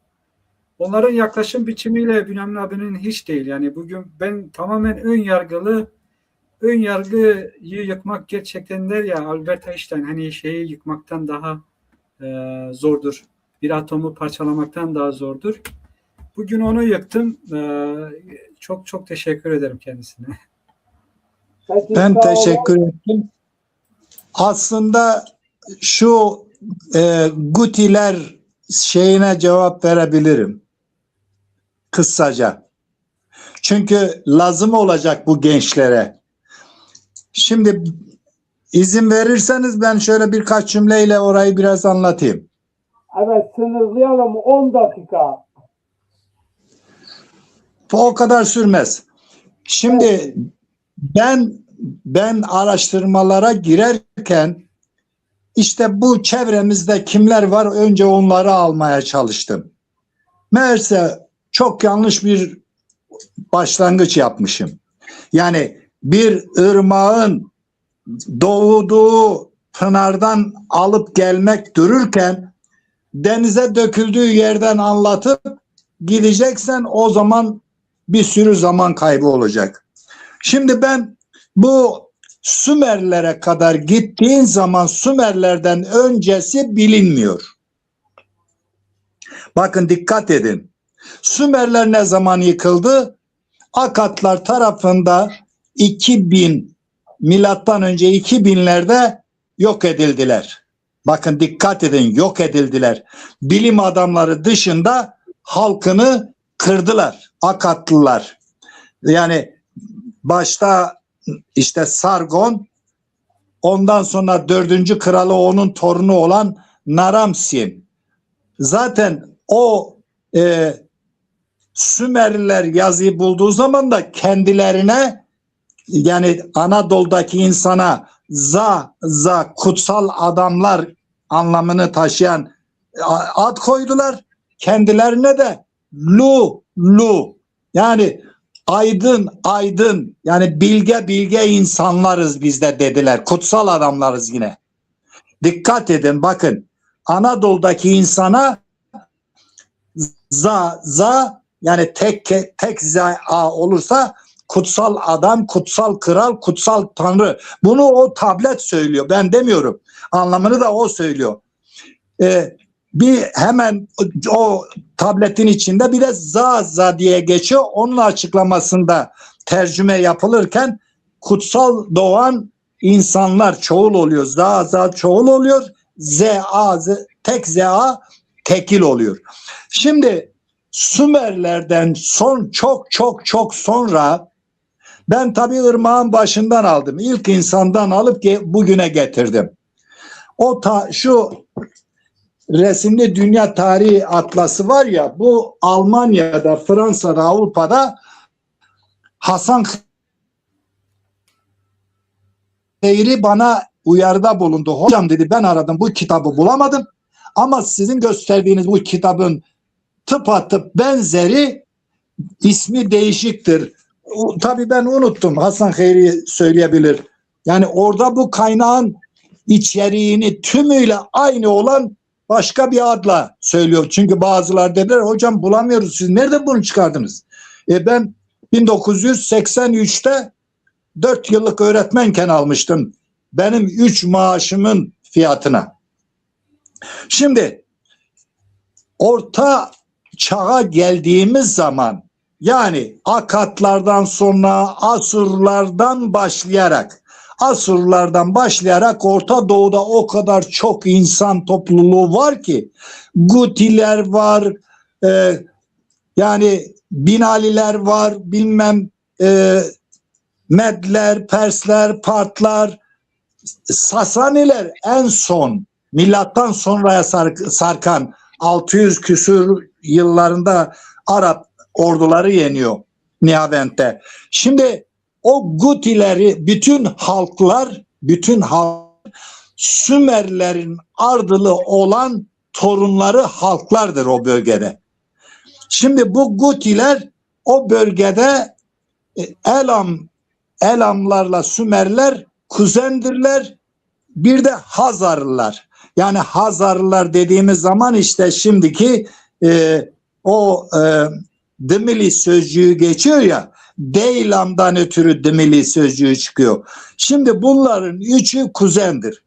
Onların yaklaşım biçimiyle Bünyamin abinin hiç değil. Yani bugün ben tamamen ön yargıyı yıkmak gerçekten der ya Albert Einstein hani şeyi yıkmaktan daha zordur. Bir atomu parçalamaktan daha zordur. Bugün onu yıktım. Çok çok teşekkür ederim kendisine. Ben teşekkür ederim. Aslında şu Gutiler şeyine cevap verebilirim. Kısaca. Çünkü lazım olacak bu gençlere. Şimdi izin verirseniz ben şöyle birkaç cümleyle orayı biraz anlatayım. Evet, sınırlayalım 10 dakika. O kadar sürmez. Şimdi ben araştırmalara girerken işte bu çevremizde kimler var önce onları almaya çalıştım. Meğerse çok yanlış bir başlangıç yapmışım. Yani bir ırmağın doğduğu pınardan alıp gelmek dururken denize döküldüğü yerden anlatıp gideceksen o zaman bir sürü zaman kaybı olacak. Şimdi ben bu Sümerlere kadar gittiğin zaman Sümerlerden öncesi bilinmiyor. Bakın dikkat edin. Sümerler ne zaman yıkıldı? Akatlar tarafında 2000 milattan önce 2000'lerde yok edildiler. Bakın dikkat edin, yok edildiler. Bilim adamları dışında halkını kırdılar. Akatlılar. Yani başta işte Sargon, ondan sonra 4. kralı onun torunu olan Naram-Sin. Zaten o Sümerliler yazıyı bulduğu zaman da kendilerine yani Anadolu'daki insana kutsal adamlar anlamını taşıyan ad koydular. Kendilerine de Lu yani aydın yani bilge insanlarız biz de dediler. Kutsal adamlarız yine. Dikkat edin bakın Anadolu'daki insana yani tek za olursa kutsal adam, kutsal kral, kutsal tanrı. Bunu o tablet söylüyor. Ben demiyorum. Anlamını da o söylüyor. Bir hemen o tabletin içinde bir de za diye geçiyor. Onun açıklamasında tercüme yapılırken kutsal doğan insanlar çoğul oluyor. Za çoğul oluyor. Tek tekil oluyor. Şimdi Sümerlerden çok sonra ben tabii ırmağın başından aldım. İlk insandan alıp bugüne getirdim. Şu resimli Dünya Tarihi Atlası var ya, bu Almanya'da, Fransa'da, Avrupa'da Hasan Heyri bana uyarıda bulundu. Hocam dedi ben aradım bu kitabı bulamadım ama sizin gösterdiğiniz bu kitabın tıpatıp benzeri ismi değişiktir. Tabii ben unuttum. Hasan Heyri söyleyebilir. Yani orada bu kaynağın içeriğini tümüyle aynı olan başka bir adla söylüyor. Çünkü bazılar dediler hocam bulamıyoruz. Siz nerede bunu çıkardınız? Ben 1983'te 4 yıllık öğretmenken almıştım. Benim 3 maaşımın fiyatına. Şimdi orta çağa geldiğimiz zaman yani Akatlardan sonra Asurlardan başlayarak Orta Doğu'da o kadar çok insan topluluğu var ki Gutiler var, yani Binaliler var, bilmem Medler, Persler, Partlar, Sasaniler en son milattan sonraya sarkan 600 küsur yıllarında Arap orduları yeniyor Nihavend'de. Şimdi o Gutileri bütün halklar Sümerlerin ardılı olan torunları halklardır o bölgede. Şimdi bu Gutiler o bölgede Elamlarla Sümerler kuzendirler. Bir de Hazarlılar. Yani Hazarlılar dediğimiz zaman işte şimdiki Dimili sözcüğü geçiyor ya, Deylam'dan ötürü Dimili sözcüğü çıkıyor. Şimdi bunların üçü kuzendir.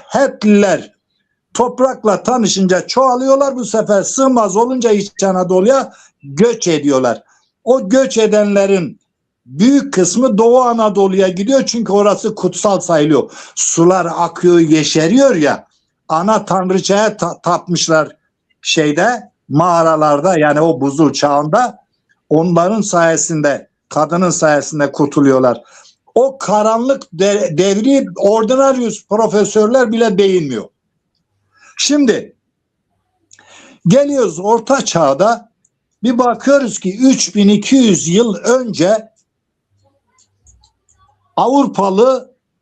Hetliler toprakla tanışınca çoğalıyorlar, bu sefer sığmaz olunca İç Anadolu'ya göç ediyorlar. O göç edenlerin büyük kısmı Doğu Anadolu'ya gidiyor çünkü orası kutsal sayılıyor. Sular akıyor, yeşeriyor ya. Ana tanrıçaya tapmışlar mağaralarda, yani o buzul çağında. Onların sayesinde, kadının sayesinde kurtuluyorlar. O karanlık devri ordinarius profesörler bile beğenmiyor. Şimdi geliyoruz Orta Çağ'da, bir bakıyoruz ki 3200 yıl önce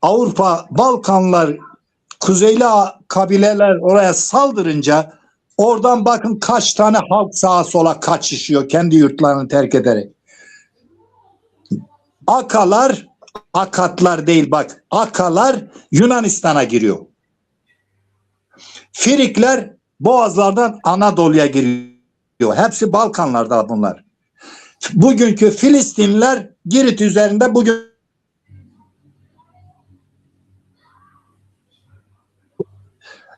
Avrupa Balkanlar, Kuzeyli kabileler oraya saldırınca oradan bakın kaç tane halk sağa sola kaçışıyor kendi yurtlarını terk ederek. Akalar Yunanistan'a giriyor. Frikler Boğazlardan Anadolu'ya giriyor. Hepsi Balkanlarda bunlar. Bugünkü Filistinliler Girit üzerinde bugün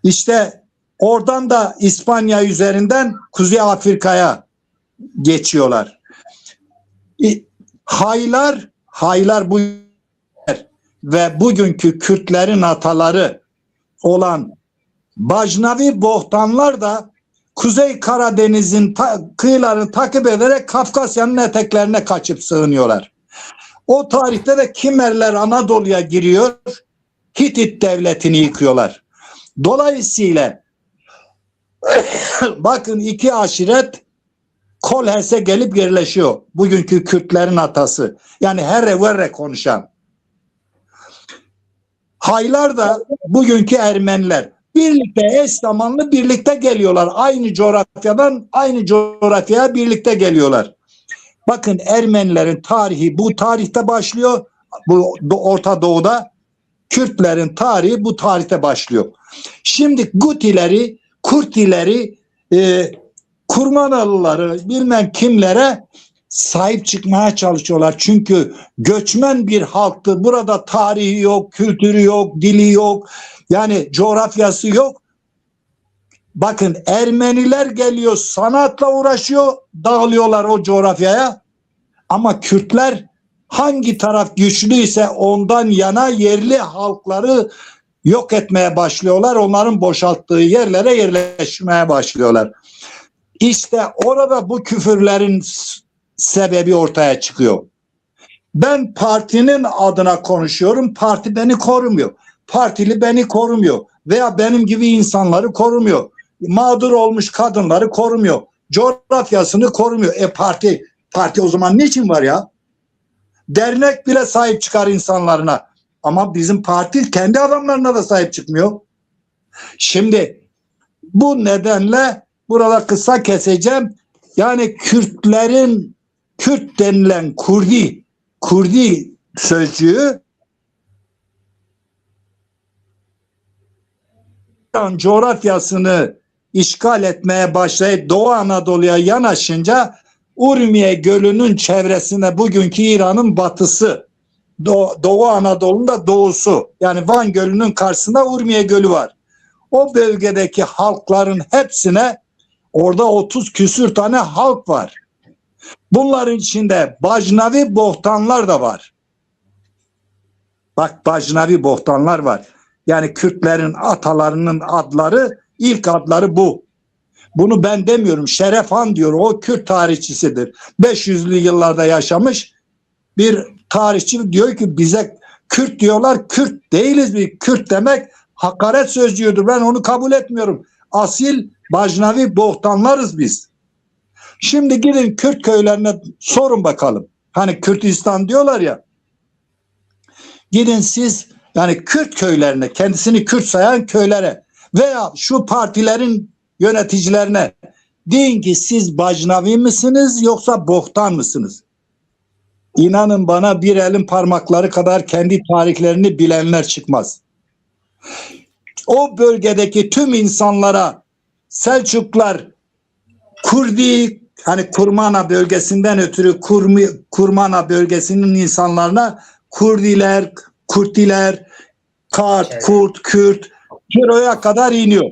işte oradan da İspanya üzerinden Kuzey Afrika'ya geçiyorlar. Haylar bu ve bugünkü Kürtlerin ataları olan Bajnavi Bohtanlar da Kuzey Karadeniz'in kıyılarını takip ederek Kafkasya'nın eteklerine kaçıp sığınıyorlar. O tarihte de Kimerler Anadolu'ya giriyor, Hitit devletini yıkıyorlar. Dolayısıyla bakın iki aşiret Kolhes'e gelip yerleşiyor. Bugünkü Kürtlerin atası. Yani herre konuşan. Haylar da bugünkü Ermeniler. Birlikte eş zamanlı birlikte geliyorlar. Aynı coğrafyadan aynı coğrafyaya birlikte geliyorlar. Bakın Ermenilerin tarihi bu tarihte başlıyor. Bu Orta Doğu'da. Kürtlerin tarihi bu tarihte başlıyor. Şimdi Gutileri, Kurtileri, Kurmanalıları bilmem kimlere sahip çıkmaya çalışıyorlar. Çünkü göçmen bir halktı. Burada tarihi yok, kültürü yok, dili yok. Yani coğrafyası yok. Bakın Ermeniler geliyor, sanatla uğraşıyor, dağılıyorlar o coğrafyaya. Ama Kürtler hangi taraf güçlüyse ondan yana yerli halkları yok etmeye başlıyorlar. Onların boşalttığı yerlere yerleşmeye başlıyorlar. İşte orada bu küfürlerin sebebi ortaya çıkıyor. Ben partinin adına konuşuyorum. Parti beni korumuyor. Partili beni korumuyor. Veya benim gibi insanları korumuyor. Mağdur olmuş kadınları korumuyor. Coğrafyasını korumuyor. Parti o zaman niçin var ya? Dernek bile sahip çıkar insanlarına. Ama bizim parti kendi adamlarına da sahip çıkmıyor. Şimdi bu nedenle burada kısa keseceğim. Yani Kürt denilen Kurdi sözcüğü coğrafyasını işgal etmeye başlayıp Doğu Anadolu'ya yanaşınca Urmiye Gölü'nün çevresinde bugünkü İran'ın batısı, Doğu Anadolu'nun da doğusu, yani Van Gölü'nün karşısında Urmiye Gölü var. O bölgedeki halkların hepsine orada 30 küsür tane halk var. Bunların içinde Bajnavi Bohtanlar da var. Bak Bajnavi Bohtanlar var. Yani Kürtlerin atalarının adları, ilk adları bu. Bunu ben demiyorum. Şeref Han diyor. O Kürt tarihçisidir. 500'lü yıllarda yaşamış bir tarihçi diyor ki bize Kürt diyorlar. Kürt değiliz biz. Kürt demek hakaret sözcüğüdür. Ben onu kabul etmiyorum. Asil Bajnavi bohtanlarız biz. Şimdi gidin Kürt köylerine sorun bakalım. Hani Kürtistan diyorlar ya. Gidin siz yani Kürt köylerine, kendisini Kürt sayan köylere veya şu partilerin yöneticilerine deyin ki siz Bajnavi misiniz yoksa bohtan mısınız? İnanın bana bir elin parmakları kadar kendi tarihlerini bilenler çıkmaz. O bölgedeki tüm insanlara Selçuklar Kurdi, hani Kurmana bölgesinden ötürü Kurmana bölgesinin insanlarına Kurdiler, Kurtiler, Kart, Kurt, Kürt, Kiro'ya kadar iniyor.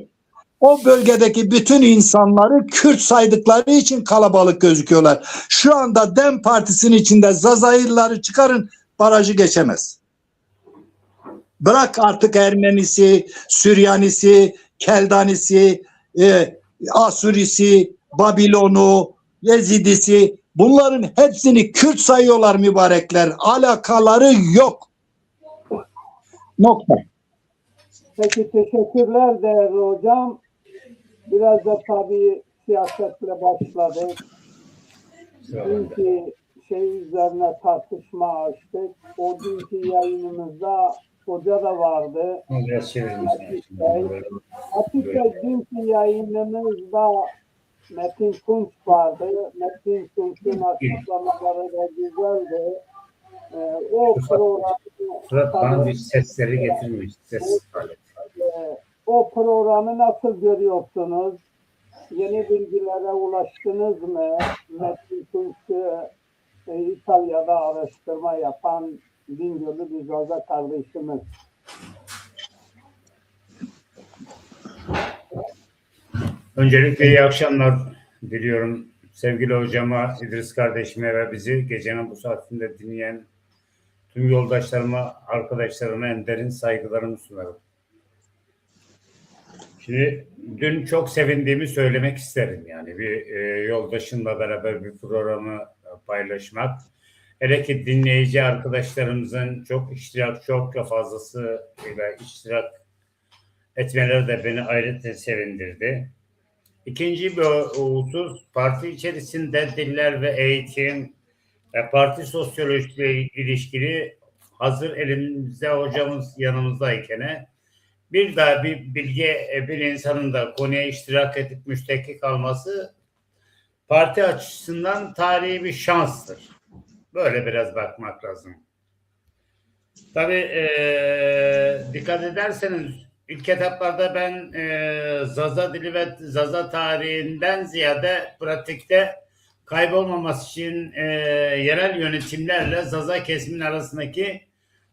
O bölgedeki bütün insanları Kürt saydıkları için kalabalık gözüküyorlar. Şu anda DEM Partisi'nin içinde Zazayirleri çıkarın, barajı geçemez. Bırak artık Ermenisi, Süryanisi, Keldanisi, Asurisi, Babilonu, Yezidisi, bunların hepsini Kürt sayıyorlar mübarekler. Alakaları yok. Nokta. Peki teşekkürler değerli hocam. Biraz da tabii siyasetle başladık. Dünkü üzerine tartışma açtık. O dünkü yayınımızda hoca da vardı. Atik Bey, dünkü yayınımızda Metin Tunç vardı. Metin Tunç'un açıklamaları da güzeldi. O programı Fırat bana bir sesleri getirmiş. o programı nasıl görüyorsunuz? Yeni bilgilere ulaştınız mı? Metin Tunç İtalya'da araştırma yapan Bingöl'lü bir Zaza kardeşimiz. Öncelikle iyi akşamlar diliyorum sevgili hocama, İdris kardeşime ve bizi gecenin bu saatinde dinleyen tüm yoldaşlarıma, arkadaşlarıma en derin saygılarımı sunarım. Şimdi dün çok sevindiğimi söylemek isterim. Yani bir yoldaşımla beraber bir programı paylaşmak. Hele ki dinleyici arkadaşlarımızın çok fazlası ile iştirak etmeleri de beni ayrıca sevindirdi. İkinci bir husus, parti içerisinde diller ve eğitim ve parti sosyolojisiyle ilişkili hazır elimizde hocamız yanımızdayken bir daha bir bir insanın da konuya iştirak edip müstekil kalması parti açısından tarihi bir şanstır. Böyle biraz bakmak lazım. Tabii dikkat ederseniz ilk etaplarda ben Zaza dili ve Zaza tarihinden ziyade pratikte kaybolmaması için yerel yönetimlerle Zaza kesimin arasındaki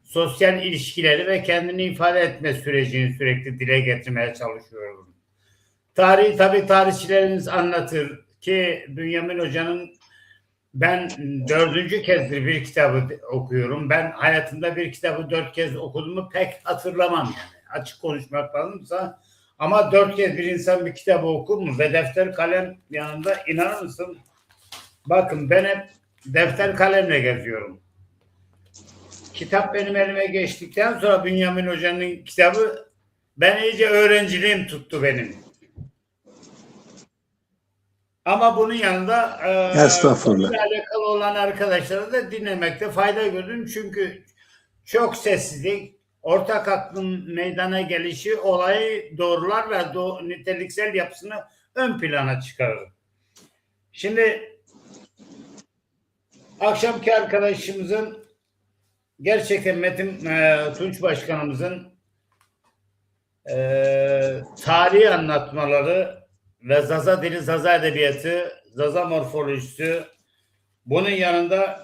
sosyal ilişkileri ve kendini ifade etme sürecini sürekli dile getirmeye çalışıyorum. Tarihi tabii tarihçilerimiz anlatır ki Bünyamin Hoca'nın ben 4. kezdir bir kitabı okuyorum. Ben hayatımda bir kitabı 4 kez okuduğumu pek hatırlamam yani. Açık konuşmak lazımsa. Ama 4 kez bir insan bir kitabı okur mu? Ve defter kalem yanında inanır mısın? Bakın ben hep defter kalemle geziyorum. Kitap benim elime geçtikten sonra Bünyamin Hoca'nın kitabı ben iyice öğrenciliğim tuttu benim. Ama bunun yanında konuyla alakalı olan arkadaşları da dinlemekte fayda gördüm. Çünkü çok sessizlik, ortak aklın meydana gelişi olayı doğrular ve niteliksel yapısını ön plana çıkarır. Şimdi akşamki arkadaşımızın gerçekten Metin Tunç Başkanımızın tarihi anlatmaları ve Zaza dili, Zaza edebiyatı, Zaza morfolojisi, bunun yanında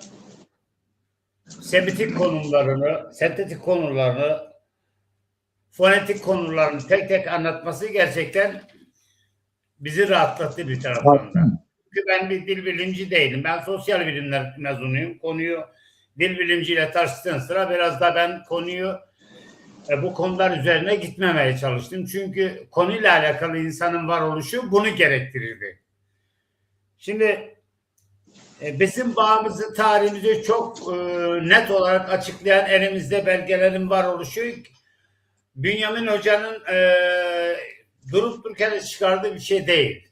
semitik konularını, sentetik konularını, fonetik konularını tek tek anlatması gerçekten bizi rahatlattı bir taraftan da. Çünkü ben bir dil bilimci değilim. Ben sosyal bilimler mezunuyum. Konuyu dil bilimciyle tartıştığım sıra biraz da ben konuyu bu konular üzerine gitmemeye çalıştım. Çünkü konuyla alakalı insanın varoluşu bunu gerektirirdi. Şimdi Bizim bağımızı, tarihimizi çok net olarak açıklayan elimizde belgelerin var oluşu Bünyamin Hoca'nın durup dururken çıkardığı bir şey değil.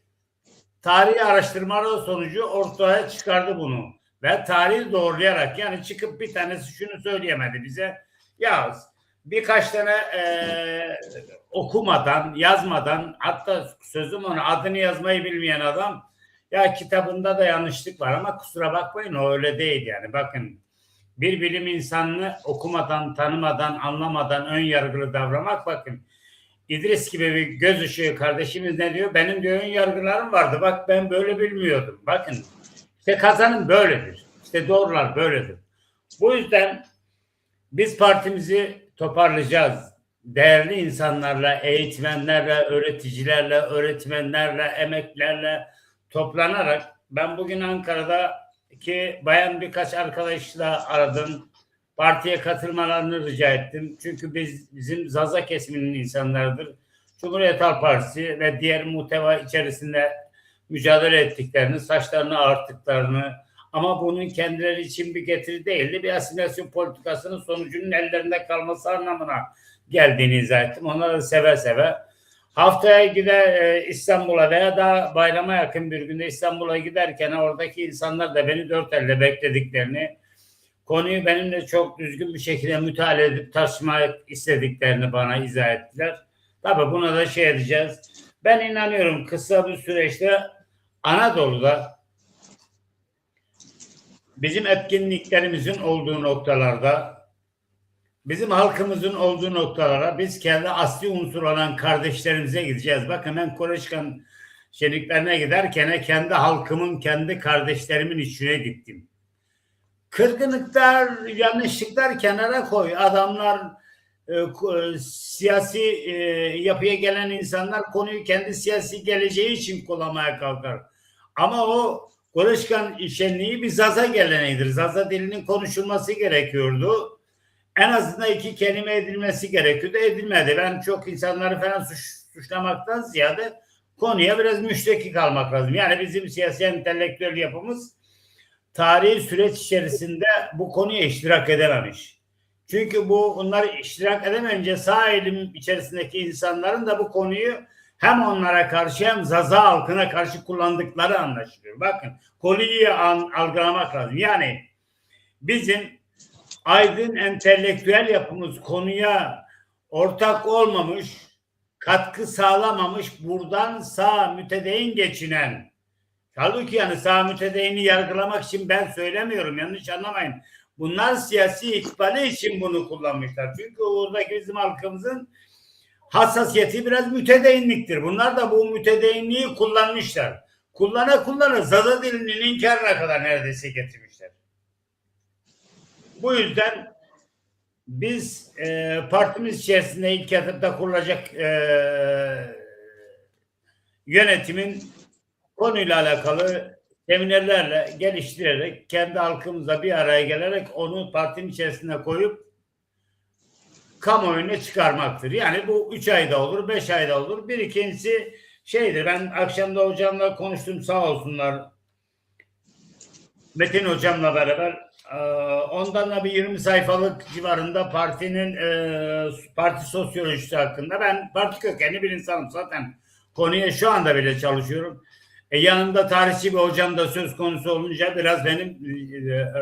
Tarihi araştırmalar sonucu ortaya çıkardı bunu. Ve tarihi doğrulayarak, yani çıkıp bir tanesi şunu söyleyemedi bize. Ya birkaç tane okumadan, yazmadan, hatta sözüm ona adını yazmayı bilmeyen adam, ya kitabında da yanlışlık var ama kusura bakmayın, o öyle değil yani. Bakın, bir bilim insanını okumadan, tanımadan, anlamadan ön yargılı davranmak, bakın İdris gibi bir göz ışığı kardeşimiz ne diyor? Benim diyor ön yargılarım vardı. Bak ben böyle bilmiyordum. Bakın işte kazanım böyledir. İşte doğrular böyledir. Bu yüzden biz partimizi toparlayacağız. Değerli insanlarla, eğitmenlerle, öğreticilerle, öğretmenlerle, emeklilerle toplanarak, ben bugün Ankara'daki bayan birkaç arkadaşla aradım. Partiye katılmalarını rica ettim. Çünkü bizim Zaza kesiminin insanlarıdır. Cumhuriyet Halk Partisi ve diğer muhteva içerisinde mücadele ettiklerini, saçlarını ağarttıklarını, ama bunun kendileri için bir getiri değildi, bir asimilasyon politikasının sonucunun ellerinde kalması anlamına geldiğini izah ettim. Onları seve seve. Haftaya gider İstanbul'a veya da bayrama yakın bir günde İstanbul'a giderken oradaki insanlar da beni dört elle beklediklerini, konuyu benimle çok düzgün bir şekilde müteala edip tartışmak istediklerini bana izah ettiler. Tabii buna da şey edeceğiz. Ben inanıyorum kısa bir süreçte Anadolu'da bizim etkinliklerimizin olduğu noktalarda, bizim halkımızın olduğu noktalara biz kendi asli unsur olan kardeşlerimize gideceğiz. Bakın ben Koleşkan şenliklerine giderken kendi halkımın, kendi kardeşlerimin içine gittim. Kırgınlıklar, yanlışlıklar kenara koy. Adamlar siyasi yapıya gelen insanlar konuyu kendi siyasi geleceği için kullanmaya kalkar. Ama o Koleşkan şenliği bir Zaza geleneğidir. Zaza dilinin konuşulması gerekiyordu. En azından iki kelime edilmesi gerekiyordu. Edilmedi. Ben çok insanları falan suçlamaktan ziyade konuya biraz müştekik almak lazım. Yani bizim siyasi entelektüel yapımız tarihi süreç içerisinde bu konuya iştirak edememiş. Çünkü bunlar iştirak edemeyince sağ elim içerisindeki insanların da bu konuyu hem onlara karşı hem Zaza halkına karşı kullandıkları anlaşılıyor. Bakın konuyu algılamak lazım. Yani bizim aydın entelektüel yapımız konuya ortak olmamış, katkı sağlamamış, buradan sağ mütedeyin geçinen, halbuki yani sağ mütedeyini yargılamak için ben söylemiyorum, yanlış anlamayın. Bunlar siyasi ikbali için bunu kullanmışlar. Çünkü oradaki bizim halkımızın hassasiyeti biraz mütedeyinliktir. Bunlar da bu mütedeyinliği kullanmışlar. Kullana Zaza dilinin inkarına kadar neredeyse getirmişler. Bu yüzden biz partimiz içerisinde ilk etapta kurulacak yönetimin konuyla alakalı seminerlerle geliştirerek, kendi halkımızla bir araya gelerek onu partinin içerisine koyup kamuoyuna çıkarmaktır. Yani bu 3 ayda olur, 5 ayda olur. Bir ikincisi şeydir, ben akşamda hocamla konuştum, sağ olsunlar. Metin hocamla beraber ondan da bir 20 sayfalık civarında partinin parti sosyolojisi hakkında. Ben parti kökenli bir insanım zaten. Konuya şu anda bile çalışıyorum. Yanında tarihçi bir hocam da söz konusu olunca biraz benim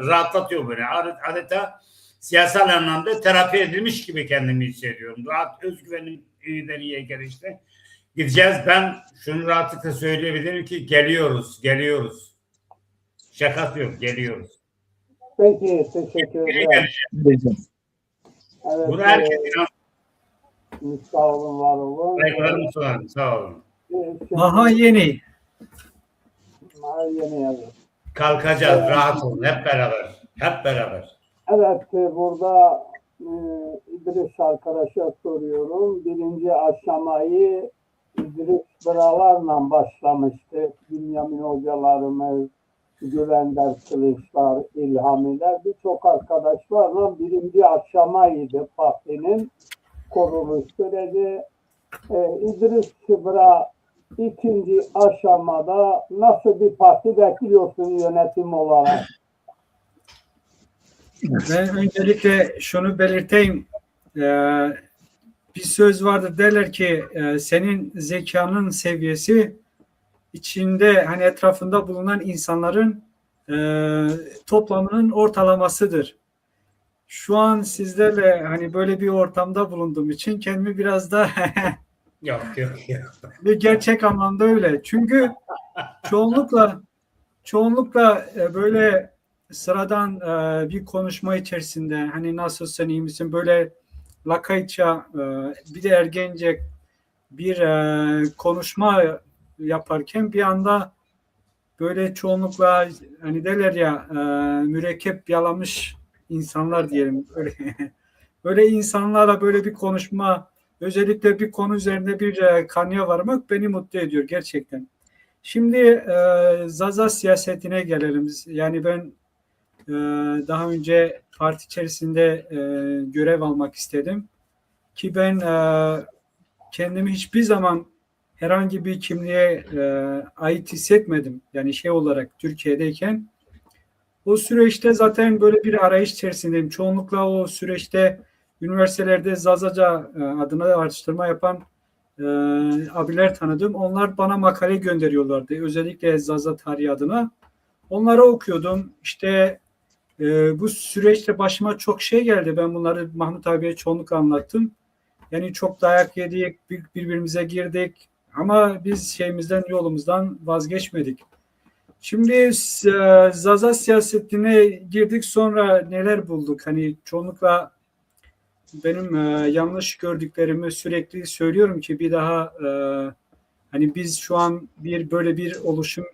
rahatlatıyor beni. Adeta siyasal anlamda terapi edilmiş gibi kendimi hissediyorum. Rahat, özgüvenim iyiden iyiye gelişti. Gideceğiz. Ben şunu rahatlıkla söyleyebilirim ki geliyoruz. Şaka yok, geliyoruz. Peki, teşekkür ederim. Evet, Bunu herkes inan. sağ olun, var olun. Saygılarımı sunarım, sağ olun. Daha yeni. Kalkacağız, rahat olun, hep beraber. Evet, burada İdris arkadaşa soruyorum. Birinci aşamayı İdris Bralar'la başlamıştı. Bünyamin hocalarımız, Güvender Kılıçlar, İlhamiler, birçok arkadaşlarla birinci aşamaydı partinin kuruluş süreci. İdris Bra ikinci aşamada nasıl bir parti bekliyorsun yönetim olarak? Ben öncelikle şunu belirteyim. Bir söz vardır, derler ki senin zekanın seviyesi içinde hani etrafında bulunan insanların toplamının ortalamasıdır. Şu an sizlerle hani böyle bir ortamda bulunduğum için kendimi biraz da Yok yok yok. ve gerçek anlamda öyle. Çünkü çoğunlukla böyle sıradan bir konuşma içerisinde hani nasılsın, iyi misin, böyle lakaytça bir de ergence bir konuşma yaparken bir anda böyle çoğunlukla hani derler ya mürekkep yalamış insanlar diyelim, öyle böyle insanlarla böyle bir konuşma, özellikle bir konu üzerinde bir kanıya varmak beni mutlu ediyor gerçekten. Şimdi Zaza siyasetine gelelim. Yani ben e, daha önce parti içerisinde görev almak istedim ki ben kendimi hiçbir zaman herhangi bir kimliğe ait hissetmedim. Yani şey olarak Türkiye'deyken o süreçte zaten böyle bir arayış içerisindeyim. Çoğunlukla o süreçte üniversitelerde Zazaca adına araştırma yapan abiler tanıdım. Onlar bana makale gönderiyorlardı. Özellikle Zaza tarihi adına. Onları okuyordum. İşte bu süreçte başıma çok şey geldi. Ben bunları Mahmut abiye çoğunlukla anlattım. Yani çok dayak yedik, birbirimize girdik. Ama biz şeyimizden, yolumuzdan vazgeçmedik. Şimdi Zaza siyasetine girdik, sonra neler bulduk? Hani çoğunlukla benim yanlış gördüklerimi sürekli söylüyorum ki bir daha hani biz şu an böyle bir oluşum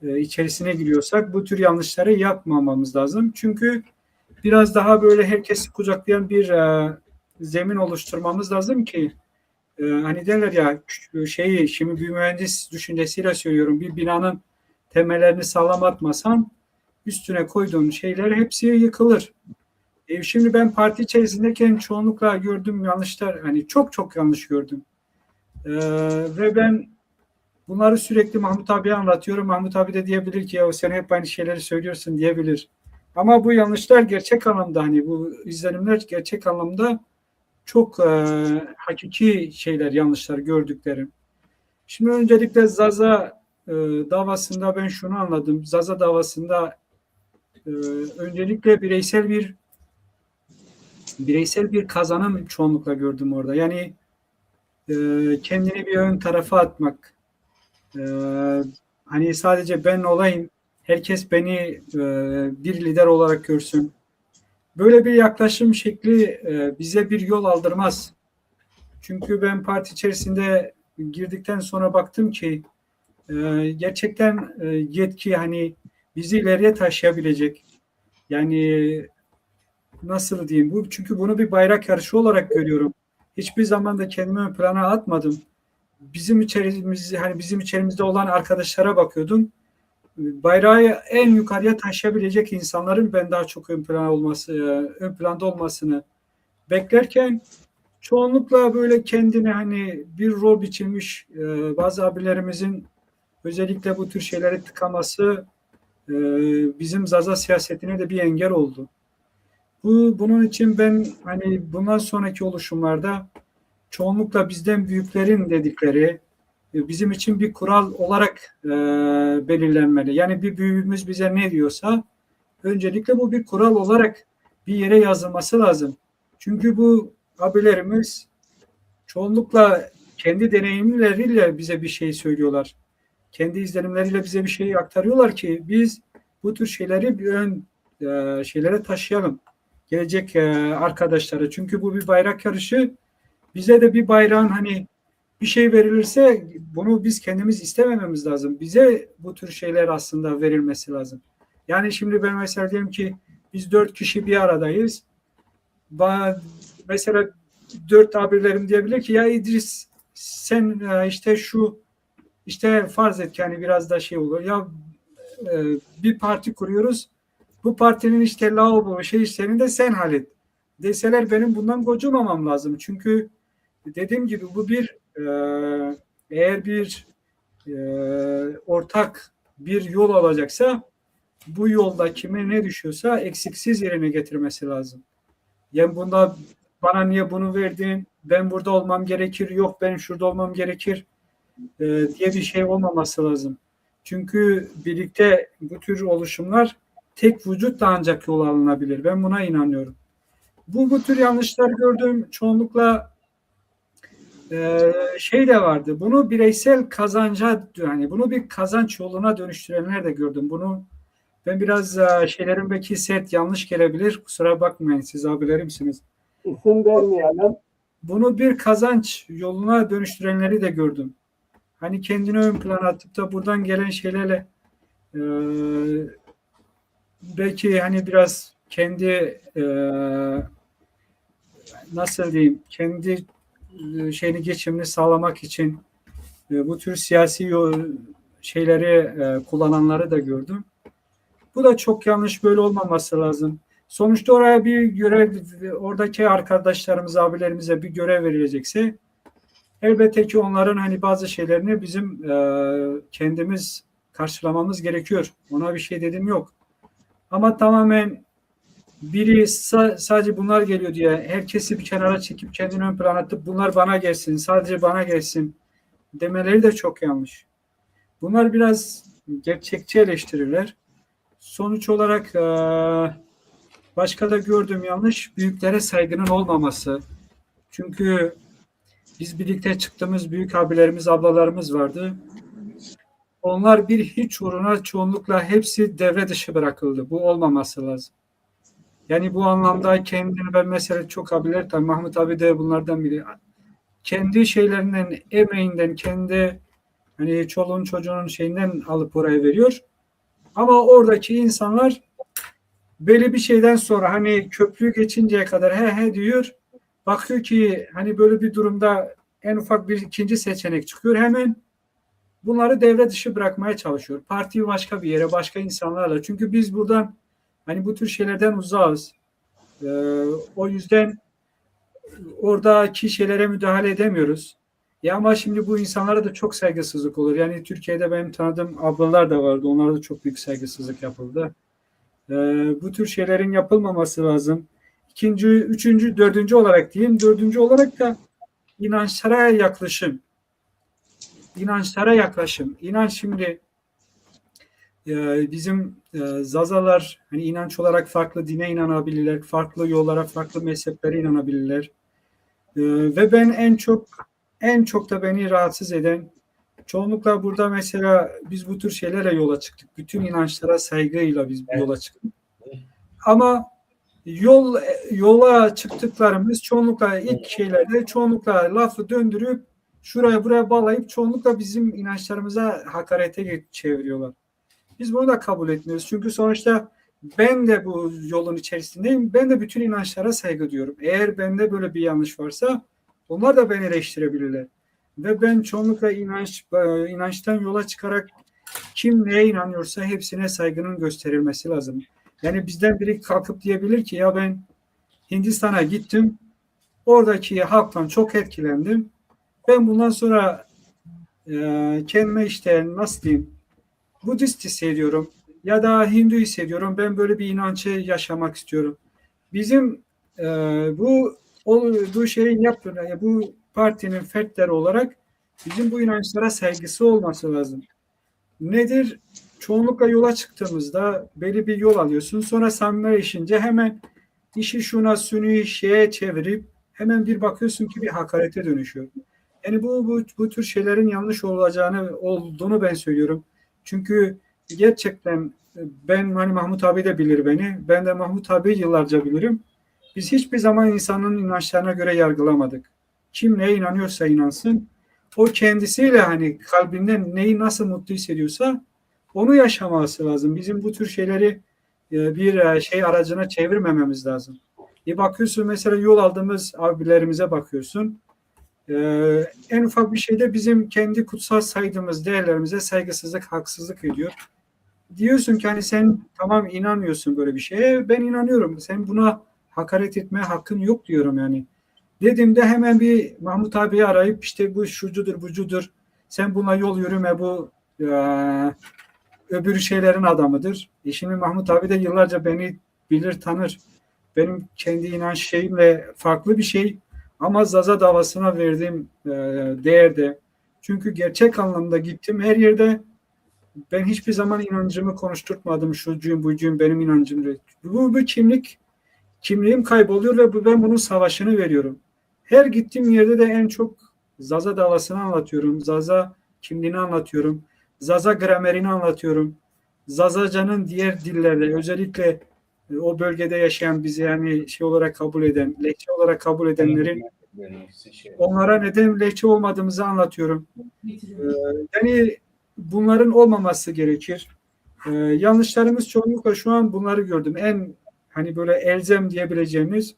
içerisine giriyorsak bu tür yanlışları yapmamamız lazım. Çünkü biraz daha böyle herkesi kucaklayan bir zemin oluşturmamız lazım ki hani derler ya şeyi, şimdi bir mühendis düşüncesiyle söylüyorum, bir binanın temellerini sağlam atmasan üstüne koyduğun şeyler hepsi yıkılır. Şimdi ben parti içerisindeyken çoğunlukla gördüğüm yanlışlar, hani çok çok yanlış gördüm. Ve ben bunları sürekli Mahmut abiye anlatıyorum. Mahmut abi de diyebilir ki ya sen hep aynı şeyleri söylüyorsun diyebilir. Ama bu yanlışlar gerçek anlamda, hani bu izlenimler gerçek anlamda çok hakiki şeyler, yanlışlar gördüklerim. Şimdi öncelikle Zaza davasında ben şunu anladım. Zaza davasında e, öncelikle bireysel bir kazanım çoğunlukla gördüm orada. Yani kendini bir ön tarafa atmak. E, Hani sadece ben olayım, herkes beni bir lider olarak görsün. Böyle bir yaklaşım şekli bize bir yol aldırmaz. Çünkü ben parti içerisinde girdikten sonra baktım ki gerçekten yetki hani bizi ileriye taşıyabilecek. Yani nasıl diyeyim, bu çünkü bunu bir bayrak yarışı olarak görüyorum. Hiçbir zaman da kendimi ön plana atmadım. Bizim içerimizde olan arkadaşlara bakıyordum. Bayrağı en yukarıya taşıyabilecek insanların ben daha çok ön planda olmasını beklerken çoğunlukla böyle kendine hani bir rol biçilmiş bazı abilerimizin özellikle bu tür şeyleri tıkaması bizim Zaza siyasetine de bir engel oldu. Bunun için ben hani bundan sonraki oluşumlarda çoğunlukla bizden büyüklerin dedikleri bizim için bir kural olarak belirlenmeli. Yani bir büyüğümüz bize ne diyorsa öncelikle bu bir kural olarak bir yere yazılması lazım. Çünkü bu abilerimiz çoğunlukla kendi deneyimleriyle bize bir şey söylüyorlar. Kendi izlenimleriyle bize bir şey aktarıyorlar ki biz bu tür şeyleri bir şeylere taşıyalım. Gelecek arkadaşlara. Çünkü bu bir bayrak yarışı. Bize de bir bayrağın hani bir şey verilirse bunu biz kendimiz istemememiz lazım. Bize bu tür şeyler aslında verilmesi lazım. Yani şimdi ben mesela diyelim ki biz 4 kişi bir aradayız. Mesela 4 abilerim diyebilir ki ya İdris sen işte şu işte farz et ki hani biraz da şey olur ya bir parti kuruyoruz. Bu partinin işte lavabo işlerini de sen hallet deseler benim bundan gocunmamam lazım. Çünkü dediğim gibi bu bir eğer bir ortak bir yol alacaksa bu yolda kime ne düşüyorsa eksiksiz yerine getirmesi lazım. Yani bunda bana niye bunu verdin? Ben burada olmam gerekir. Yok ben şurada olmam gerekir diye bir şey olmaması lazım. Çünkü birlikte bu tür oluşumlar tek vücutla ancak yol alınabilir. Ben buna inanıyorum. Bu tür yanlışlar gördüm. Çoğunlukla şey de vardı. Bunu bireysel kazanca, yani bunu bir kazanç yoluna dönüştürenler de gördüm. Bunu ben biraz şeylerin belki sert yanlış gelebilir. Kusura bakmayın, siz abilerimsiniz. İsim vermeyelim. Bunu bir kazanç yoluna dönüştürenleri de gördüm. Hani kendini ön plana atıp da buradan gelen şeylerle belki hani biraz kendi nasıl diyeyim, kendi şeyini, geçimini sağlamak için bu tür siyasi şeyleri kullananları da gördüm. Bu da çok yanlış, böyle olmaması lazım. Sonuçta oraya bir görev, oradaki arkadaşlarımız, abilerimize bir görev verilecekse elbette ki onların hani bazı şeylerini bizim kendimiz karşılamamız gerekiyor. Ona bir şey dedim yok. Ama tamamen biri sadece bunlar geliyor diye herkesi bir kenara çekip kendini ön plana atıp bunlar bana gelsin, sadece bana gelsin demeleri de çok yanlış. Bunlar biraz gerçekçi eleştiriler. Sonuç olarak başka da gördüğüm yanlış, büyüklere saygının olmaması. Çünkü biz birlikte çıktığımız büyük abilerimiz, ablalarımız vardı. Onlar bir hiç uğruna çoğunlukla hepsi devre dışı bırakıldı. Bu olmaması lazım. Yani bu anlamda kendini, ben mesela çok abiler, tabii Mahmut abi de bunlardan biri. Kendi şeylerinden, emeğinden, kendi hani çoluğun çocuğunun şeyinden alıp oraya veriyor. Ama oradaki insanlar belli bir şeyden sonra hani köprü geçinceye kadar he he diyor. Bakıyor ki hani böyle bir durumda en ufak bir ikinci seçenek çıkıyor. Hemen bunları devre dışı bırakmaya çalışıyor. Partiyi başka bir yere, başka insanlarla. Çünkü biz buradan hani bu tür şeylerden uzağız. O yüzden oradaki şeylere müdahale edemiyoruz. Ya ama şimdi bu insanlara da çok saygısızlık olur. Yani Türkiye'de benim tanıdığım ablalar da vardı. Onlara da çok büyük saygısızlık yapıldı. Bu tür şeylerin yapılmaması lazım. İkinci, üçüncü, dördüncü olarak diyeyim. Dördüncü olarak da inançlara yaklaşım. İnançlara yaklaşım. İnanç şimdi bizim Zazalar hani inanç olarak farklı dine inanabilirler, farklı yollara, farklı mezheplere inanabilirler. Ve ben en çok da beni rahatsız eden, çoğunlukla burada mesela biz bu tür şeylere yola çıktık. Bütün inançlara saygıyla biz bu yola çıktık. Ama yola çıktıklarımız çoğunlukla ilk şeylerde çoğunlukla lafı döndürüp şuraya buraya bağlayıp çoğunlukla bizim inançlarımıza hakarete çeviriyorlar. Biz bunu da kabul etmiyoruz. Çünkü sonuçta ben de bu yolun içerisindeyim. Ben de bütün inançlara saygı duyuyorum. Eğer bende böyle bir yanlış varsa onlar da beni eleştirebilirler. Ve ben çoğunlukla inançtan yola çıkarak kim neye inanıyorsa hepsine saygının gösterilmesi lazım. Yani bizden biri kalkıp diyebilir ki ya ben Hindistan'a gittim. Oradaki halktan çok etkilendim. Ben bundan sonra kendime işte nasıl diyeyim, Budist hissediyorum ya da Hindu hissediyorum. Ben böyle bir inancı yaşamak istiyorum. Bizim bu şeyin yaptığı, bu partinin fertleri olarak bizim bu inançlara saygısı olması lazım. Nedir? Çoğunlukla yola çıktığımızda belli bir yol alıyorsun. Sonra samimileşince hemen işi şuna suni şeye çevirip hemen bir bakıyorsun ki bir hakarete dönüşüyor. Yani bu tür şeylerin yanlış olduğunu ben söylüyorum. Çünkü gerçekten ben hani Mahmut abi de bilir beni. Ben de Mahmut abi yıllarca bilirim. Biz hiçbir zaman insanın inançlarına göre yargılamadık. Kim neye inanıyorsa inansın. O kendisiyle hani kalbinden neyi nasıl mutlu hissediyorsa onu yaşaması lazım. Bizim bu tür şeyleri bir şey aracına çevirmememiz lazım. Bakıyorsun mesela yol aldığımız abilerimize bakıyorsun. En ufak bir şeyde bizim kendi kutsal saydığımız değerlerimize saygısızlık, haksızlık ediyor. Diyorsun ki hani sen tamam inanmıyorsun böyle bir şeye. Ben inanıyorum. Sen buna hakaret etmeye hakkın yok diyorum yani. Dediğimde hemen bir Mahmut abiyi arayıp işte bu şucudur, bucudur. sen buna yol yürüme, bu öbür şeylerin adamıdır. Şimdi Mahmut abi de yıllarca beni bilir, tanır. Benim kendi inanç şeyimle farklı bir şey ama Zaza davasına verdiğim değerde. Çünkü gerçek anlamda gittim her yerde. Ben hiçbir zaman inancımı konuşturtmadım. Şucuyum, bucuyum, benim inancım. Bu kimliğim kayboluyor ve ben bunun savaşını veriyorum. Her gittiğim yerde de en çok Zaza davasını anlatıyorum. Zaza kimliğini anlatıyorum. Zaza gramerini anlatıyorum. Zazacanın diğer dillerde, özellikle o bölgede yaşayan, bizi yani şey olarak kabul eden, lehçe olarak kabul edenlerin onlara neden lehçe olmadığımızı anlatıyorum. Yani bunların olmaması gerekir. Yanlışlarımız çoğunlukla şu an bunları gördüm. En hani böyle elzem diyebileceğimiz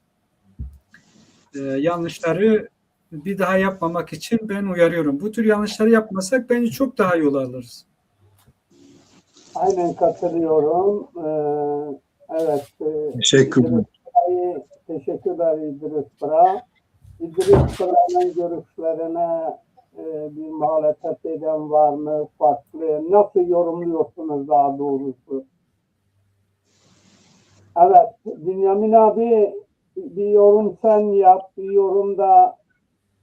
yanlışları bir daha yapmamak için ben uyarıyorum. Bu tür yanlışları yapmasak bence çok daha yol alırız. Aynen katılıyorum. Evet. Teşekkürler. Teşekkürler İdris Bra. İdris Bra'nın görüşlerine bir muhalefet eden var mı? Farklı. Nasıl yorumluyorsunuz daha doğrusu? Evet. Bünyamin abi, bir yorum sen yap. Bir yorum da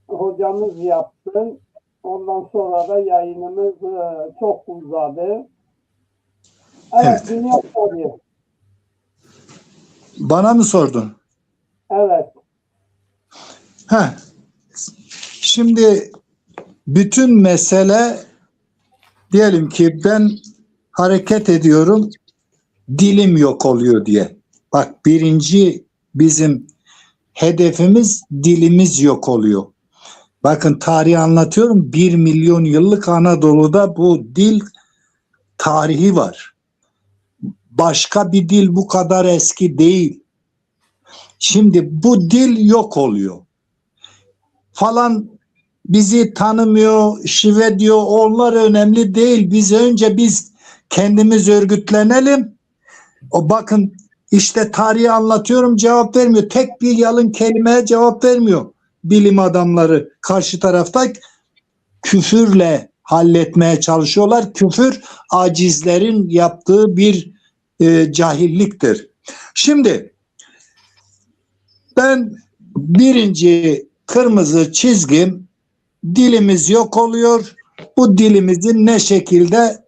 hocamız yapsın. Ondan sonra da yayınımız çok uzadı. Evet. Bünyamin abi. Bana mı sordun? Evet. Şimdi bütün mesele, diyelim ki ben hareket ediyorum, dilim yok oluyor diye. Bak, birinci bizim hedefimiz dilimiz yok oluyor. Bakın, tarihi anlatıyorum. 1 milyon yıllık Anadolu'da bu dil tarihi var. Başka bir dil bu kadar eski değil. Şimdi bu dil yok oluyor. Falan bizi tanımıyor, şive diyor, onlar önemli değil. Biz kendimiz örgütlenelim. Bakın işte tarihi anlatıyorum, cevap vermiyor. Tek bir yalın kelimeye cevap vermiyor bilim adamları. Karşı tarafta küfürle halletmeye çalışıyorlar. Küfür acizlerin yaptığı bir cahilliktir. Şimdi ben birinci kırmızı çizgim, dilimiz yok oluyor. Bu dilimizi ne şekilde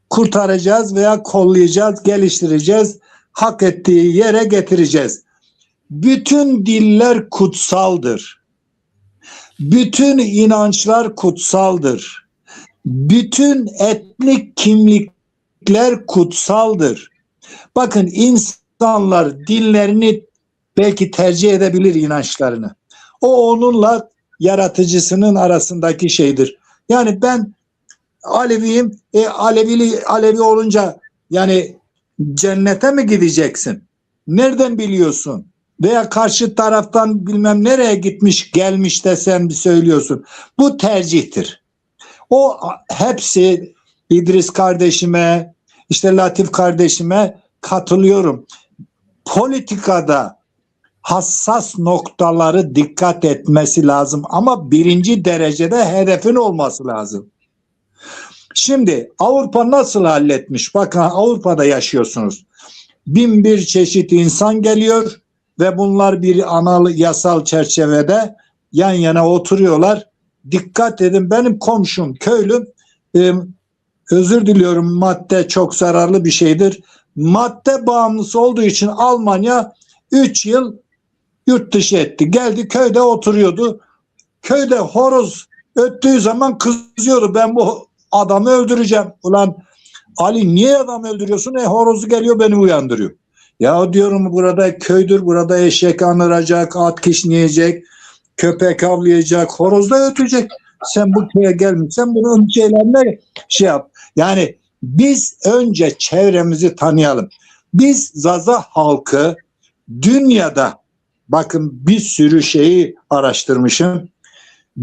kurtaracağız veya kollayacağız, geliştireceğiz, hak ettiği yere getireceğiz. Bütün diller kutsaldır. Bütün inançlar kutsaldır. Bütün etnik kimlikler kutsaldır. Bakın, insanlar dinlerini belki tercih edebilir, inançlarını. O onunla yaratıcısının arasındaki şeydir. Yani ben Aleviyim, Alevi olunca yani cennete mi gideceksin? Nereden biliyorsun? Veya karşı taraftan bilmem nereye gitmiş gelmiş de sen söylüyorsun. Bu tercihtir. O hepsi, İdris kardeşime, işte Latif kardeşime katılıyorum. Politikada hassas noktaları dikkat etmesi lazım ama birinci derecede hedefin olması lazım. Şimdi Avrupa nasıl halletmiş? Bakın, Avrupa'da yaşıyorsunuz. 1001 çeşit insan geliyor ve bunlar bir ana yasal çerçevede yan yana oturuyorlar. Dikkat edin, benim komşum, köylüm, özür diliyorum, madde çok zararlı bir şeydir. Madde bağımlısı olduğu için Almanya 3 yıl yurt dışı etti. Geldi, köyde oturuyordu. Köyde horoz öttüğü zaman kızıyordu. Ben bu adamı öldüreceğim. Ulan Ali, niye adam öldürüyorsun? Horozu geliyor beni uyandırıyor. Ya diyorum, burada köydür, burada eşek anıracak, at kişneyecek, köpek avlayacak, horoz da ötecek. Sen bu köye gelmişsen bunun şeylerine şey yap. Yani biz önce çevremizi tanıyalım. Biz Zaza halkı dünyada, bakın bir sürü şeyi araştırmışım.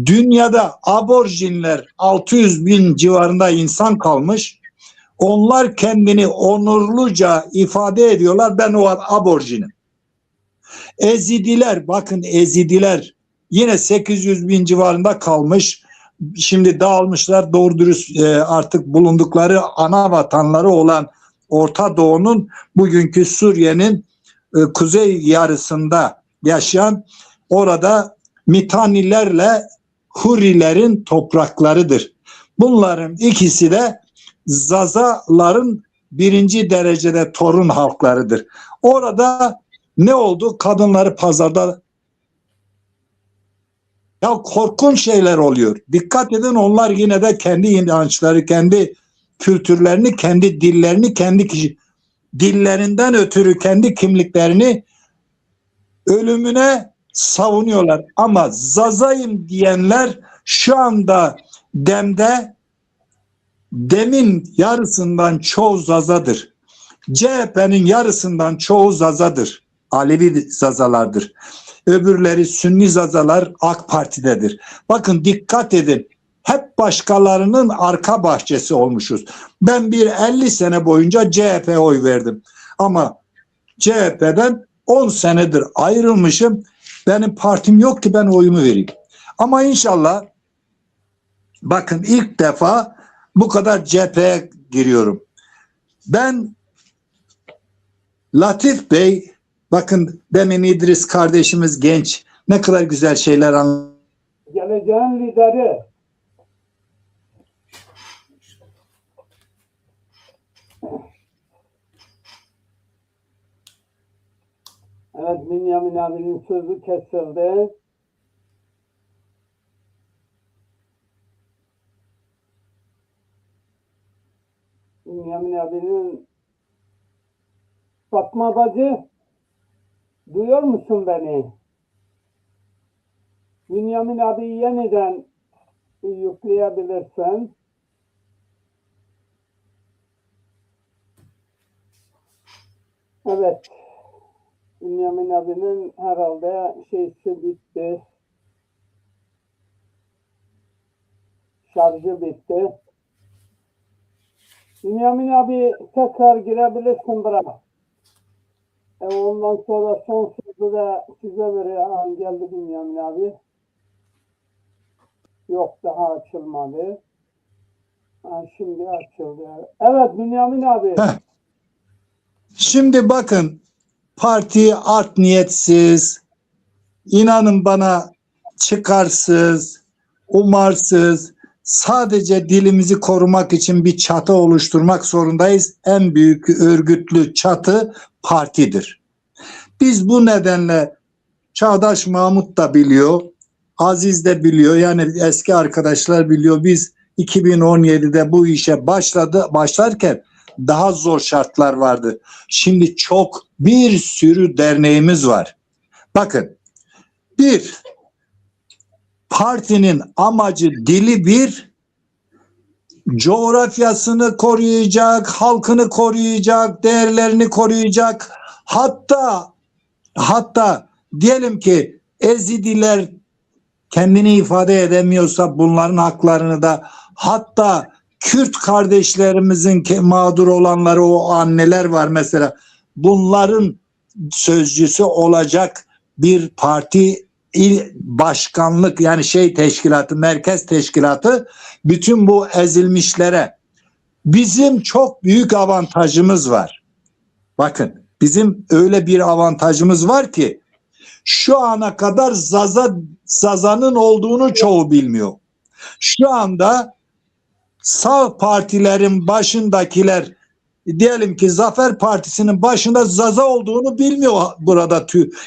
Dünyada aborjinler 600 bin civarında insan kalmış. Onlar kendini onurluca ifade ediyorlar. Ben o aborjinim. Ezidiler, bakın Ezidiler yine 800 bin civarında kalmış. şimdi dağılmışlar, doğru dürüst artık bulundukları ana vatanları olan Orta Doğu'nun, bugünkü Suriye'nin kuzey yarısında yaşayan, orada Mitanilerle Hurilerin topraklarıdır. Bunların ikisi de Zazaların birinci derecede torun halklarıdır. Orada ne oldu? Kadınları pazarda, ya korkunç şeyler oluyor. Dikkat edin, onlar yine de kendi inançları, kendi kültürlerini, kendi dillerini, dillerinden ötürü kendi kimliklerini ölümüne savunuyorlar. Ama Zazayım diyenler şu anda demin yarısından çoğu Zazadır. CHP'nin yarısından çoğu Zazadır. Alevi Zazalardır. Öbürleri Sünni Zazalar AK Parti'dedir. Bakın dikkat edin. Hep başkalarının arka bahçesi olmuşuz. Ben 50 sene boyunca CHP'ye oy verdim. Ama CHP'den 10 senedir ayrılmışım. Benim partim yok ki ben oyumu vereyim. Ama inşallah, bakın ilk defa bu kadar cepheye giriyorum. Ben Latif Bey, bakın demin İdris kardeşimiz genç, ne kadar güzel şeyler anlattı. Geleceğin lideri. Evet, Bünyamin abinin sözü kesildi. Bünyamin abinin, Fatma bacı, duyuyor musun beni? Bünyamin abi yeniden yükleyebilirsen. Evet. Bünyamin abinin herhalde şeysi bitti. Şarjı bitti. Bünyamin abi tekrar girebilirsin bırak. Ondan sonra son sözü de size veriyor. Geldi Bünyamin abi. Yok, daha açılmadı. Şimdi açıldı. Evet Bünyamin abi. Şimdi bakın, parti art niyetsiz, inanın bana çıkarsız, umarsız, sadece dilimizi korumak için bir çatı oluşturmak zorundayız. En büyük örgütlü çatı partidir. Biz bu nedenle, Çağdaş Mahmut da biliyor, Aziz de biliyor, yani eski arkadaşlar biliyor, biz 2017'de bu işe başlarken daha zor şartlar vardı. Şimdi bir sürü derneğimiz var. Bakın, bir partinin amacı, dili bir, coğrafyasını koruyacak, halkını koruyacak, değerlerini koruyacak. Hatta diyelim ki Ezidiler kendini ifade edemiyorsa bunların haklarını da, hatta Kürt kardeşlerimizin mağdur olanları, o anneler var mesela, bunların sözcüsü olacak bir parti, başkanlık, yani teşkilatı, merkez teşkilatı, bütün bu ezilmişlere. Bizim çok büyük avantajımız var. Bakın, bizim öyle bir avantajımız var ki şu ana kadar Zaza'nın olduğunu çoğu bilmiyor. Şu anda sağ partilerin başındakiler, diyelim ki Zafer Partisi'nin başında Zaza olduğunu bilmiyor burada,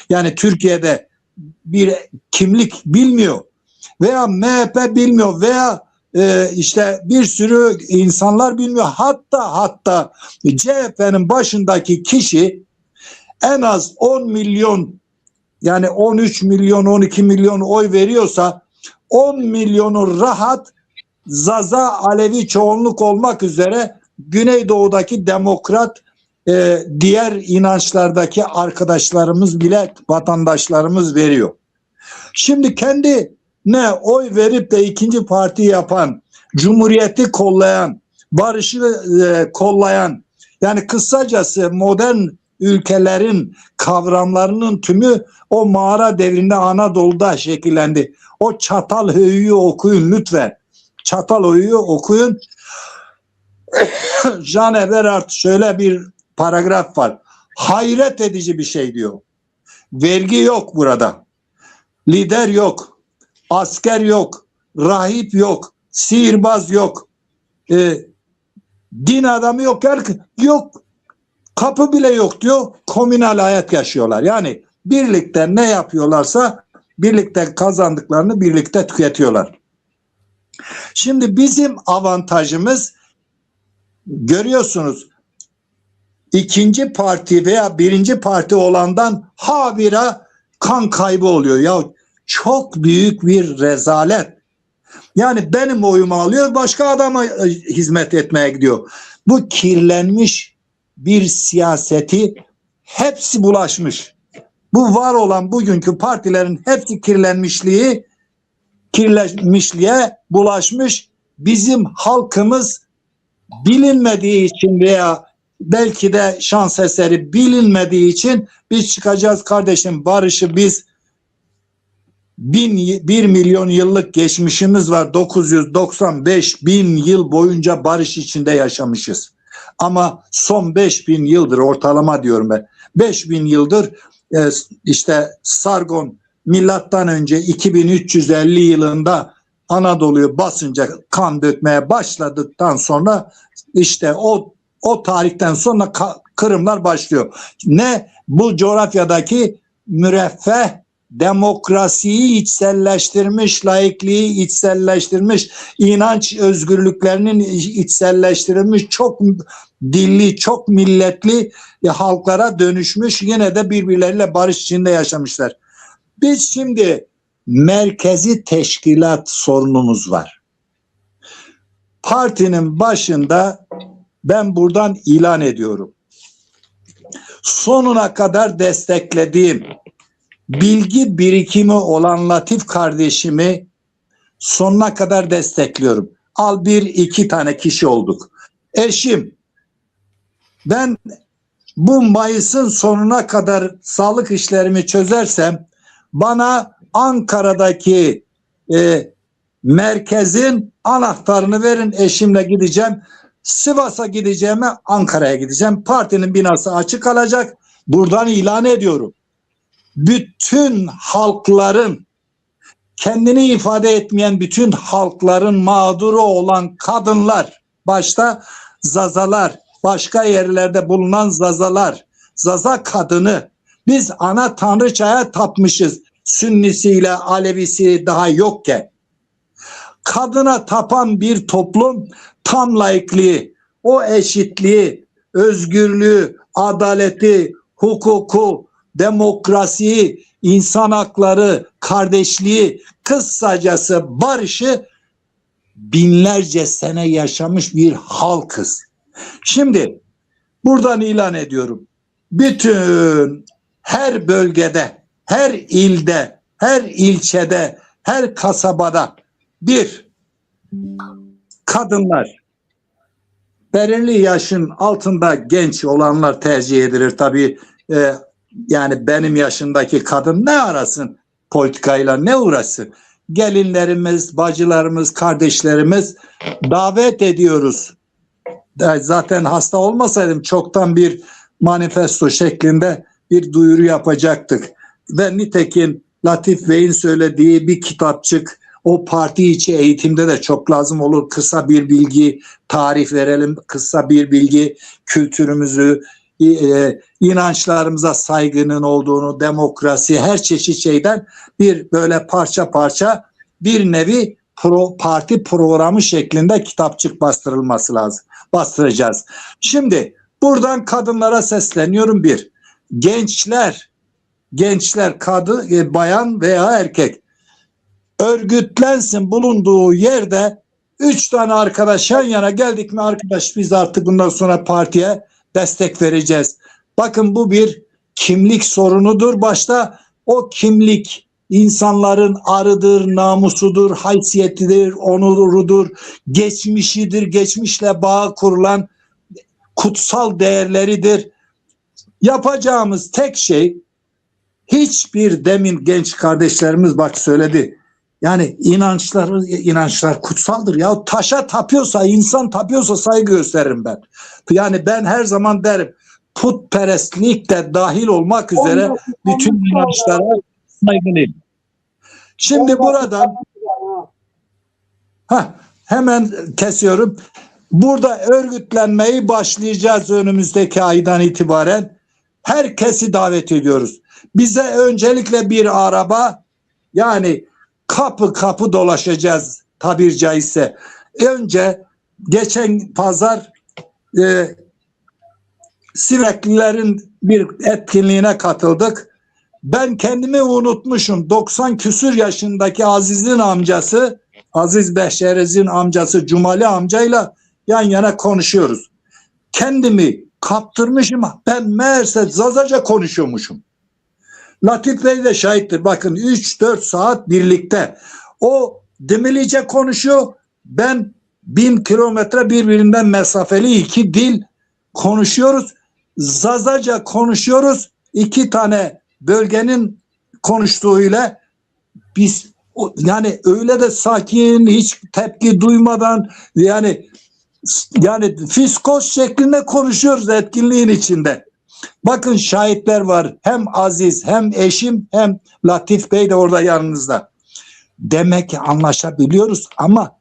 yani Türkiye'de bir kimlik bilmiyor veya MHP bilmiyor veya işte bir sürü insanlar bilmiyor. Hatta CHP'nin başındaki kişi en az 10 milyon, yani 13 milyon 12 milyon oy veriyorsa 10 milyonu rahat Zaza, Alevi çoğunluk olmak üzere Güneydoğu'daki demokrat, diğer inançlardaki arkadaşlarımız bile, vatandaşlarımız veriyor. Şimdi kendine oy verip de ikinci parti yapan, Cumhuriyeti kollayan, barışı kollayan, yani kısacası modern ülkelerin kavramlarının tümü o mağara devrinde Anadolu'da şekillendi. O Çatalhöyük'ü okuyun lütfen. Çatalhöyük'ü okuyun. Jean Eberhard şöyle bir paragraf var. Hayret edici bir şey diyor. Vergi yok burada. Lider yok. Asker yok. Rahip yok. Sihirbaz yok. Din adamı yok. Yok. Kapı bile yok diyor. Komünal hayat yaşıyorlar. Yani birlikte ne yapıyorlarsa birlikte kazandıklarını birlikte tüketiyorlar. Şimdi bizim avantajımız görüyorsunuz ikinci parti veya birinci parti olandan habire kan kaybı oluyor. Ya çok büyük bir rezalet. Yani benim oyumu alıyor başka adama hizmet etmeye gidiyor. Bu kirlenmiş bir siyaseti hepsi bulaşmış. Bu var olan bugünkü partilerin hepsi kirlenmişliğe bulaşmış. Bizim halkımız bilinmediği için veya belki de şans eseri bilinmediği için biz çıkacağız kardeşim barışı biz 1 milyon yıllık geçmişimiz var. 995 bin yıl boyunca barış içinde yaşamışız. Ama son 5000 yıldır ortalama diyorum ben. 5000 yıldır işte Sargon milattan önce 2350 yılında Anadolu'yu basınca kan dökmeye başladıktan sonra işte o tarihten sonra kırımlar başlıyor. Ne bu coğrafyadaki müreffeh demokrasiyi içselleştirmiş, laikliği içselleştirmiş, inanç özgürlüklerinin içselleştirilmiş, çok dilli, çok milletli halklara dönüşmüş, yine de birbirleriyle barış içinde yaşamışlar. Biz şimdi merkezi teşkilat sorunumuz var. Partinin başında ben buradan ilan ediyorum. Sonuna kadar desteklediğim bilgi birikimi olan Latif kardeşimi sonuna kadar destekliyorum. Al 1-2 tane kişi olduk. Eşim, ben bu Mayıs'ın sonuna kadar sağlık işlerimi çözersem bana Ankara'daki merkezin anahtarını verin, eşimle gideceğim. Sivas'a gideceğime Ankara'ya gideceğim. Partinin binası açık kalacak. Buradan ilan ediyorum. Bütün halkların, kendini ifade etmeyen bütün halkların mağduru olan kadınlar, başta zazalar, başka yerlerde bulunan zazalar, zaza kadını, biz ana tanrıçaya tapmışız. Sünnisiyle Alevisi daha yokken. Kadına tapan bir toplum tam laikliği, o eşitliği, özgürlüğü, adaleti, hukuku, demokrasiyi, insan hakları, kardeşliği, kısacası barışı binlerce sene yaşamış bir halkız. Şimdi buradan ilan ediyorum. Bütün her bölgede, her ilde, her ilçede, her kasabada bir kadınlar, belirli yaşın altında genç olanlar tercih edilir tabii. Yani benim yaşındaki kadın ne arasın politikayla, ne uğraşsın? Gelinlerimiz, bacılarımız, kardeşlerimiz davet ediyoruz. Zaten hasta olmasaydım çoktan bir manifesto şeklinde bir duyuru yapacaktık. Ve nitekim Latif Bey'in söylediği bir kitapçık o parti içi eğitimde de çok lazım olur. Kısa bir bilgi, tarih verelim. Kısa bir bilgi, kültürümüzü, inançlarımıza saygının olduğunu, demokrasi, her çeşit şeyden bir böyle parça parça bir nevi parti programı şeklinde kitapçık bastırılması lazım. Bastıracağız. Şimdi buradan kadınlara sesleniyorum. Bir, gençler kadın, bayan veya erkek örgütlensin, bulunduğu yerde 3 tane arkadaş yan yana geldik mi arkadaş biz artık bundan sonra partiye destek vereceğiz. Bakın bu bir kimlik sorunudur. Başta o kimlik insanların arıdır, namusudur, haysiyetidir, onurudur, geçmişidir, geçmişle bağ kurulan kutsal değerleridir. Yapacağımız tek şey, hiçbir, demin genç kardeşlerimiz bak söyledi. Yani inançlar kutsaldır. Ya taşa tapıyorsa, insan tapıyorsa saygı gösteririm ben. Yani ben her zaman derim, putperestlik de dahil olmak üzere bütün inançlara saygılıyım. Şimdi buradan hemen kesiyorum. Burada örgütlenmeyi başlayacağız önümüzdeki aydan itibaren. Herkesi davet ediyoruz. Bize öncelikle bir araba, yani kapı kapı dolaşacağız tabir caizse. Önce geçen pazar Siveklilerin bir etkinliğine katıldık. Ben kendimi unutmuşum. 90 küsür yaşındaki Aziz'in amcası, Aziz Beşerez'in amcası Cumali amcayla yan yana konuşuyoruz. Kendimi kaptırmışım. Ben meğerse Zazaca konuşuyormuşum. Latif Bey de şahittir. Bakın 3-4 saat birlikte. O Dimilice konuşuyor. Ben 1000 kilometre birbirinden mesafeli iki dil konuşuyoruz. Zazaca konuşuyoruz. 2 tane bölgenin konuştuğuyla biz yani öyle de sakin, hiç tepki duymadan yani fiskos şeklinde konuşuyoruz etkinliğin içinde. Bakın şahitler var. Hem Aziz, hem eşim, hem Latif Bey de orada yanınızda. Demek ki anlaşabiliyoruz ama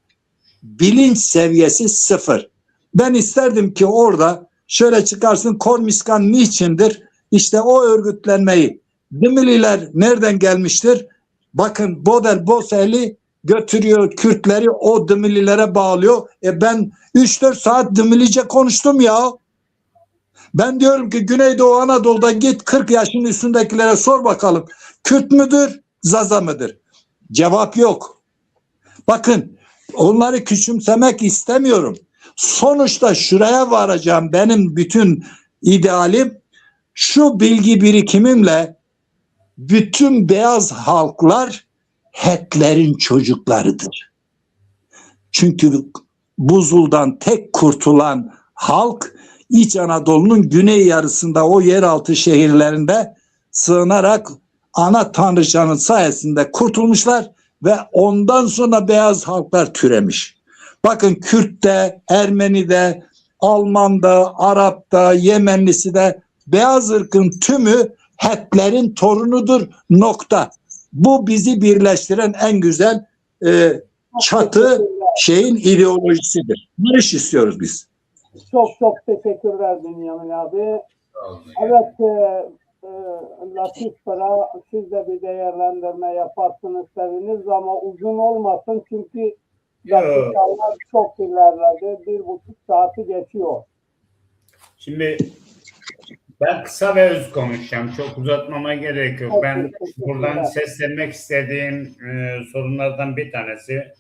bilinç seviyesi sıfır. Ben isterdim ki orada şöyle çıkarsın, Kormiskan niçindir? İşte o örgütlenmeyi. Dimililer nereden gelmiştir? Bakın Bodel Boseli götürüyor Kürtleri, o Dimililere bağlıyor. Ben 3-4 saat Dimilice konuştum ya. Ben diyorum ki Güneydoğu Anadolu'da git 40 yaşın üstündekilere sor bakalım. Kürt müdür, Zaza mıdır? Cevap yok. Bakın onları küçümsemek istemiyorum. Sonuçta şuraya varacağım, benim bütün idealim şu bilgi birikimimle bütün beyaz halklar Hetlerin çocuklarıdır. Çünkü buzuldan tek kurtulan halk İç Anadolu'nun güney yarısında o yeraltı şehirlerinde sığınarak ana tanrıçanın sayesinde kurtulmuşlar ve ondan sonra beyaz halklar türemiş. Bakın Kürt'te, Ermeni'de, Alman'da, Arap'ta, Yemenlisi de beyaz ırkın tümü Hetlerin torunudur, nokta. Bu bizi birleştiren en güzel çatı şeyin ideolojisidir. Barış istiyoruz biz. Çok çok teşekkürler Bünyamin abi. Evet, Latif Bra, siz de bir değerlendirme yaparsınız seviniriz ama uzun olmasın çünkü dakikalar çok ilerledi. 1,5 saati geçiyor. Şimdi ben kısa ve öz konuşacağım. Çok uzatmama gerek yok. Ben buradan seslenmek istediğim sorunlardan bir tanesi.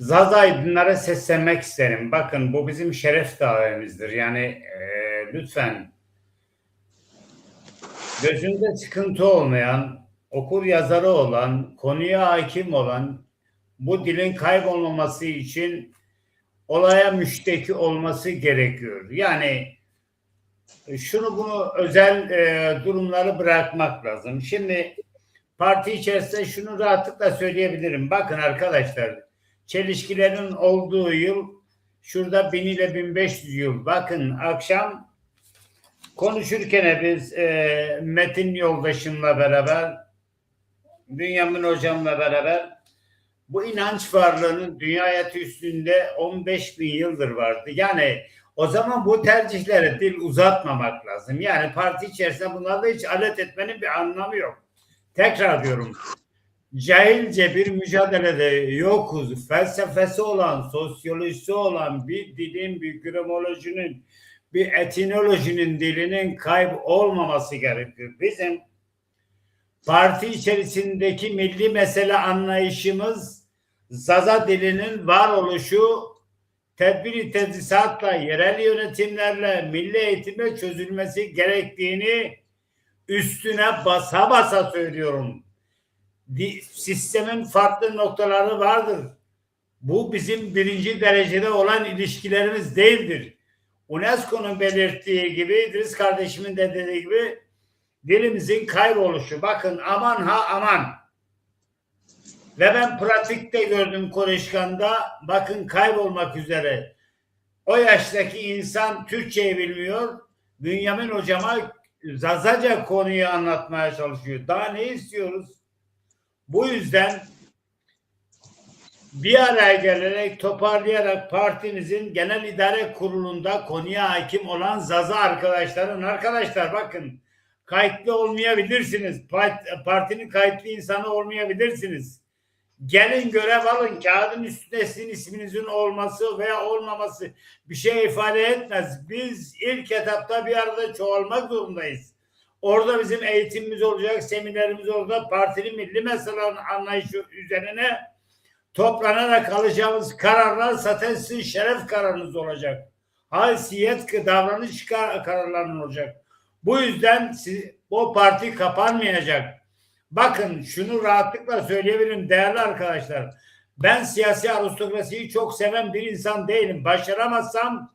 Zaza Aydınlara seslenmek isterim. Bakın bu bizim şeref davemizdir. Yani lütfen gözünde sıkıntı olmayan, okur yazarı olan, konuya hakim olan, bu dilin kaybolmaması için olaya müşteki olması gerekiyor. Yani şunu bunu özel durumları bırakmak lazım. Şimdi parti içerisinde şunu rahatlıkla söyleyebilirim. Bakın arkadaşlar, çelişkilerin olduğu yıl şurada 1000 ile 1500 yıl. Bakın akşam konuşurken biz Metin yoldaşımla beraber, Bünyamin hocamla beraber bu inanç varlığının dünya üstünde 15.000 yıldır vardı. Yani o zaman bu tercihleri dil uzatmamak lazım. Yani parti içerisinde bunlarla hiç alet etmenin bir anlamı yok. Tekrar diyorum. Cahilce bir mücadelede yokuz. Felsefesi olan, sosyolojisi olan bir dilin, bir gramolojinin, bir etimolojinin dilinin kaybolmaması gerekiyor. Bizim parti içerisindeki milli mesele anlayışımız Zaza dilinin varoluşu tedbir-i tedrisatla, yerel yönetimlerle, milli eğitimle çözülmesi gerektiğini üstüne basa basa söylüyorum. Sistemin farklı noktaları vardır. Bu bizim birinci derecede olan ilişkilerimiz değildir. UNESCO'nun belirttiği gibi, İdris kardeşimin de dediği gibi dilimizin kayboluşu. Bakın aman ha aman. Ve ben pratikte gördüm konuşkanda, bakın kaybolmak üzere. O yaştaki insan Türkçeyi bilmiyor. Bünyamin hocama Zazaca konuyu anlatmaya çalışıyor. Daha ne istiyoruz? Bu yüzden bir araya gelerek, toparlayarak partimizin genel idare kurulunda konuya hakim olan Zaza arkadaşlar bakın kayıtlı olmayabilirsiniz. Partinin kayıtlı insanı olmayabilirsiniz. Gelin görev alın. Kağıdın üstünde sizin isminizin olması veya olmaması bir şey ifade etmez. Biz ilk etapta bir arada çoğalmak zorundayız. Orada bizim eğitimimiz olacak, seminerimiz orada partinin milli meselenin anlayışı üzerine toplanarak alacağımız kararlar zaten sizin şeref kararınız olacak. Haysiyet, davranış kararlarının olacak. Bu yüzden o parti kapanmayacak. Bakın şunu rahatlıkla söyleyebilirim değerli arkadaşlar. Ben siyasi aristokrasiyi çok seven bir insan değilim. Başaramazsam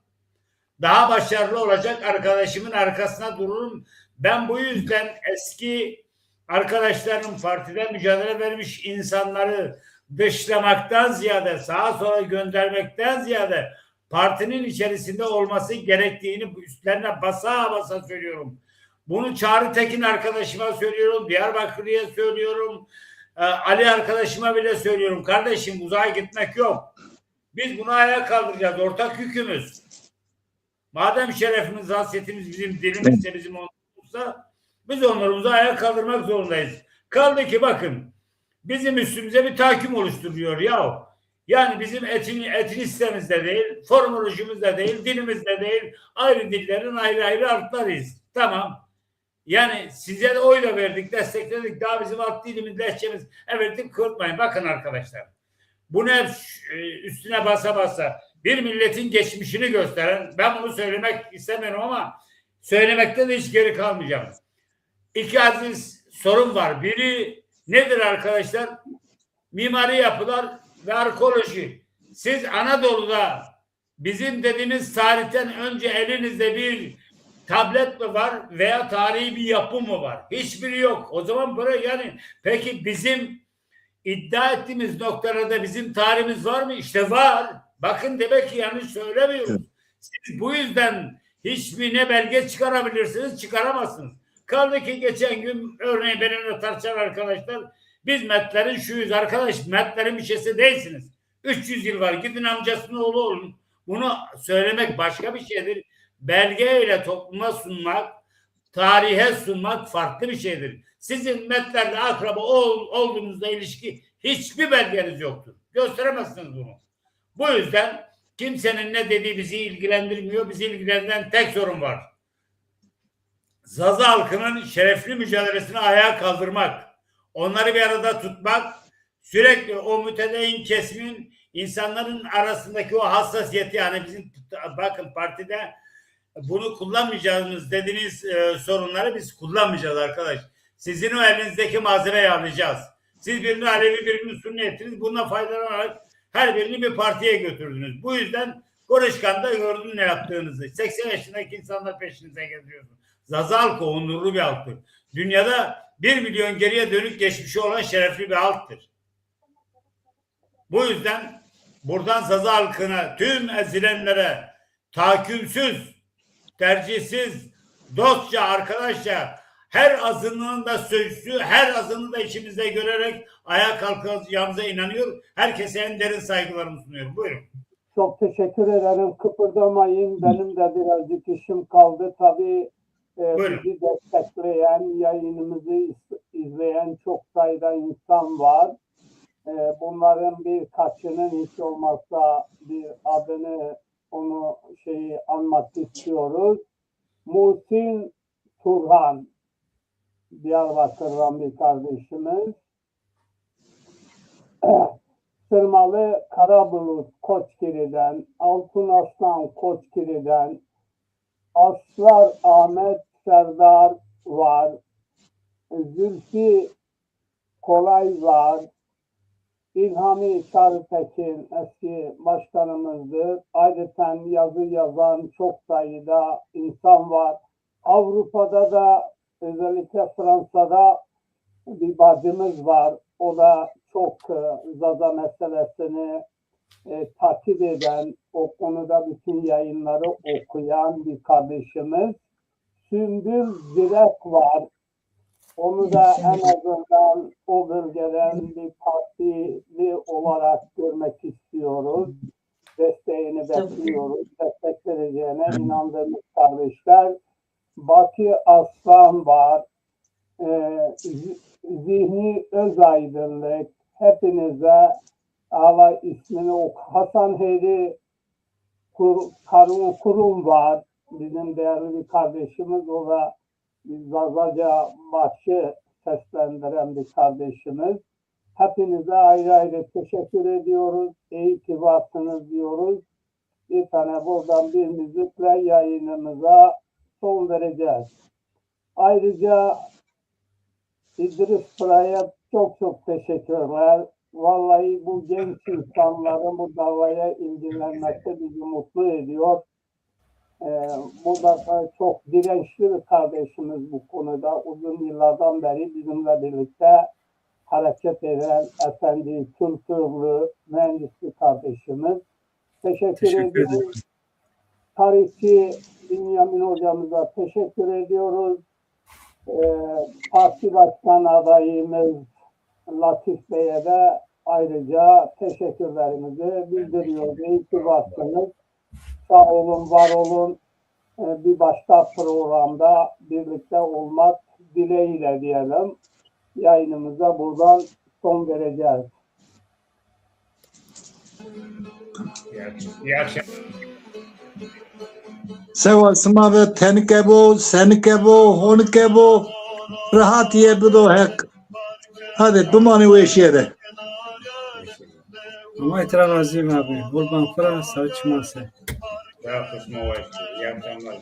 daha başarılı olacak arkadaşımın arkasına dururum. Ben bu yüzden eski arkadaşlarım partide mücadele vermiş insanları dışlamaktan ziyade sağa sola göndermekten ziyade partinin içerisinde olması gerektiğini üstlerine basa basa söylüyorum. Bunu Çağrı Tekin arkadaşıma söylüyorum, Diyarbakırlı'ya söylüyorum, Ali arkadaşıma bile söylüyorum. Kardeşim uzaya gitmek yok. Biz bunu ayağa kaldıracağız. Ortak yükümüz. Madem şerefimiz, hasiyetimiz bizim dilimizse, bizim onurumuzsa biz onurumuzu ayağa kaldırmak zorundayız. Kaldı ki bakın bizim üstümüze bir tahakküm oluşturuyor ya. Yani bizim etnisitemiz de değil, formolojimiz de değil, dilimiz de değil. Ayrı dillerin ayrı artlarıyız. Tamam. Yani size de oy da verdik, destekledik. Daha bizim alt dilimiz, lehçemiz. Evet, kırpmayın. Bakın arkadaşlar. Bunu hep üstüne basa basa bir milletin geçmişini gösteren, ben bunu söylemek istemiyorum ama söylemekte de hiç geri kalmayacağım. İki aziz sorun var. Biri nedir arkadaşlar? Mimari yapılar ve arkeoloji. Siz Anadolu'da bizim dediğimiz tarihten önce elinizde bir tablet mi var veya tarihi bir yapı mı var? Hiçbiri yok. O zaman böyle yani peki bizim iddia ettiğimiz noktalarda bizim tarihimiz var mı? İşte var. Bakın demek ki yanlış söylemiyoruz. Siz bu yüzden hiçbir ne belge çıkarabilirsiniz, çıkaramazsınız. Kaldı ki geçen gün örneğin benimle tartışan arkadaşlar biz Metlerin şuyuz arkadaş, Metlerin bir şeysi değilsiniz. 300 yıl var, gidin amcasının oğlu olun. Bunu söylemek başka bir şeydir. Belgeyle topluma sunmak, tarihe sunmak farklı bir şeydir. Sizin Metlerle akraba olduğunuzda ilişki hiçbir belgeniz yoktur. Gösteremezsiniz bunu. Bu yüzden kimsenin ne dediği bizi ilgilendirmiyor. Bizi ilgilendiren tek sorun var. Zaza halkının şerefli mücadelesini ayağa kaldırmak, onları bir arada tutmak, sürekli o mütedeyyin kesimin insanların arasındaki o hassasiyeti yani bizim bakın partide bunu kullanmayacağınız dediğiniz sorunları biz kullanmayacağız arkadaş. Sizin o elinizdeki malzemeyi alacağız. Siz birini Alevi birini Sünni ettiniz. Bundan faydalanarak her birini bir partiye götürdünüz. Bu yüzden Konuşkan'da gördün ne yaptığınızı. 80 yaşındaki insanlar peşinize geziyorsunuz. Zaza halkı onurlu bir halktır. Dünyada 1 milyon geriye dönük geçmişi olan şerefli bir halktır. Bu yüzden buradan Zaza halkına, tüm ezilenlere tahakkümsüz, tercihsiz, dostça, arkadaşça her azınlığın da sözcüsü, her azınlığı da içimizde görerek ayağa kalkacağımıza inanıyor. Herkese en derin saygılarımı sunuyorum. Buyurun. Çok teşekkür ederim. Kıpırdamayın. Benim de birazcık işim kaldı. Tabii bizi destekleyen, yayınımızı izleyen çok sayıda insan var. Bunların birkaçının hiç olmazsa bir adını anmak istiyoruz. Muhsin Turhan, Diyarbakır'dan bir kardeşimiz. Sırmalı Karabulut Koçgiri'den, Altın Aslan Koçgiri'den, Aslar Ahmet Serdar var, Zülfü Kolay var, İlhami Çağrıtekin eski başkanımızdır. Ayrıca yazı yazan çok sayıda insan var. Avrupa'da da özellikle Fransa'da bir bacımız var. O da çok Zaza meselesini takip eden, o konuda bütün yayınları okuyan bir kardeşimiz. Sümbül Direk var. Onu da en azından o bölgeden bir partili olarak görmek istiyoruz. Desteğini bekliyoruz. Destek vereceğine inandığımız kardeşler. Baki Aslan var. Zihni Özaydınlık. Hepinize Allah ismini oku. Hasan Heri Kurum var. Bizim değerli bir kardeşimiz. O da Zazaca maçı seslendiren bir kardeşimiz. Hepinize ayrı ayrı teşekkür ediyoruz. İyi ki varsınız diyoruz. Bir tane buradan bir müzikle yayınımıza son vereceğiz. Ayrıca İdris Pıra'ya çok çok teşekkürler. Vallahi bu genç insanların bu davaya ilgilenmesi bizi mutlu ediyor. Bu da çok dirençli bir kardeşimiz bu konuda. Uzun yıllardan beri bizimle birlikte hareket eden efendi, kültürlü, mühendisli kardeşimiz. Teşekkür ediyoruz. Tarihçi Bünyamin hocamıza teşekkür ediyoruz. Parti Başkan adayımız Latif Bey'e de ayrıca teşekkürlerimizi bildiriyoruz. İyi ki varsınız. Sağ olun, var olun. Bir başka programda birlikte olmak dileğiyle diyelim. Yayınımıza buradan son vereceğiz. İyi akşamlar. Sevasıma ve tenikebo, senikebo, honikebo, rahat yebido hek. Hadi dumanı ve işyede. Ama itiraz azim abi. Kurban kura saçması. Ya kısmı var. İyi akşamlar.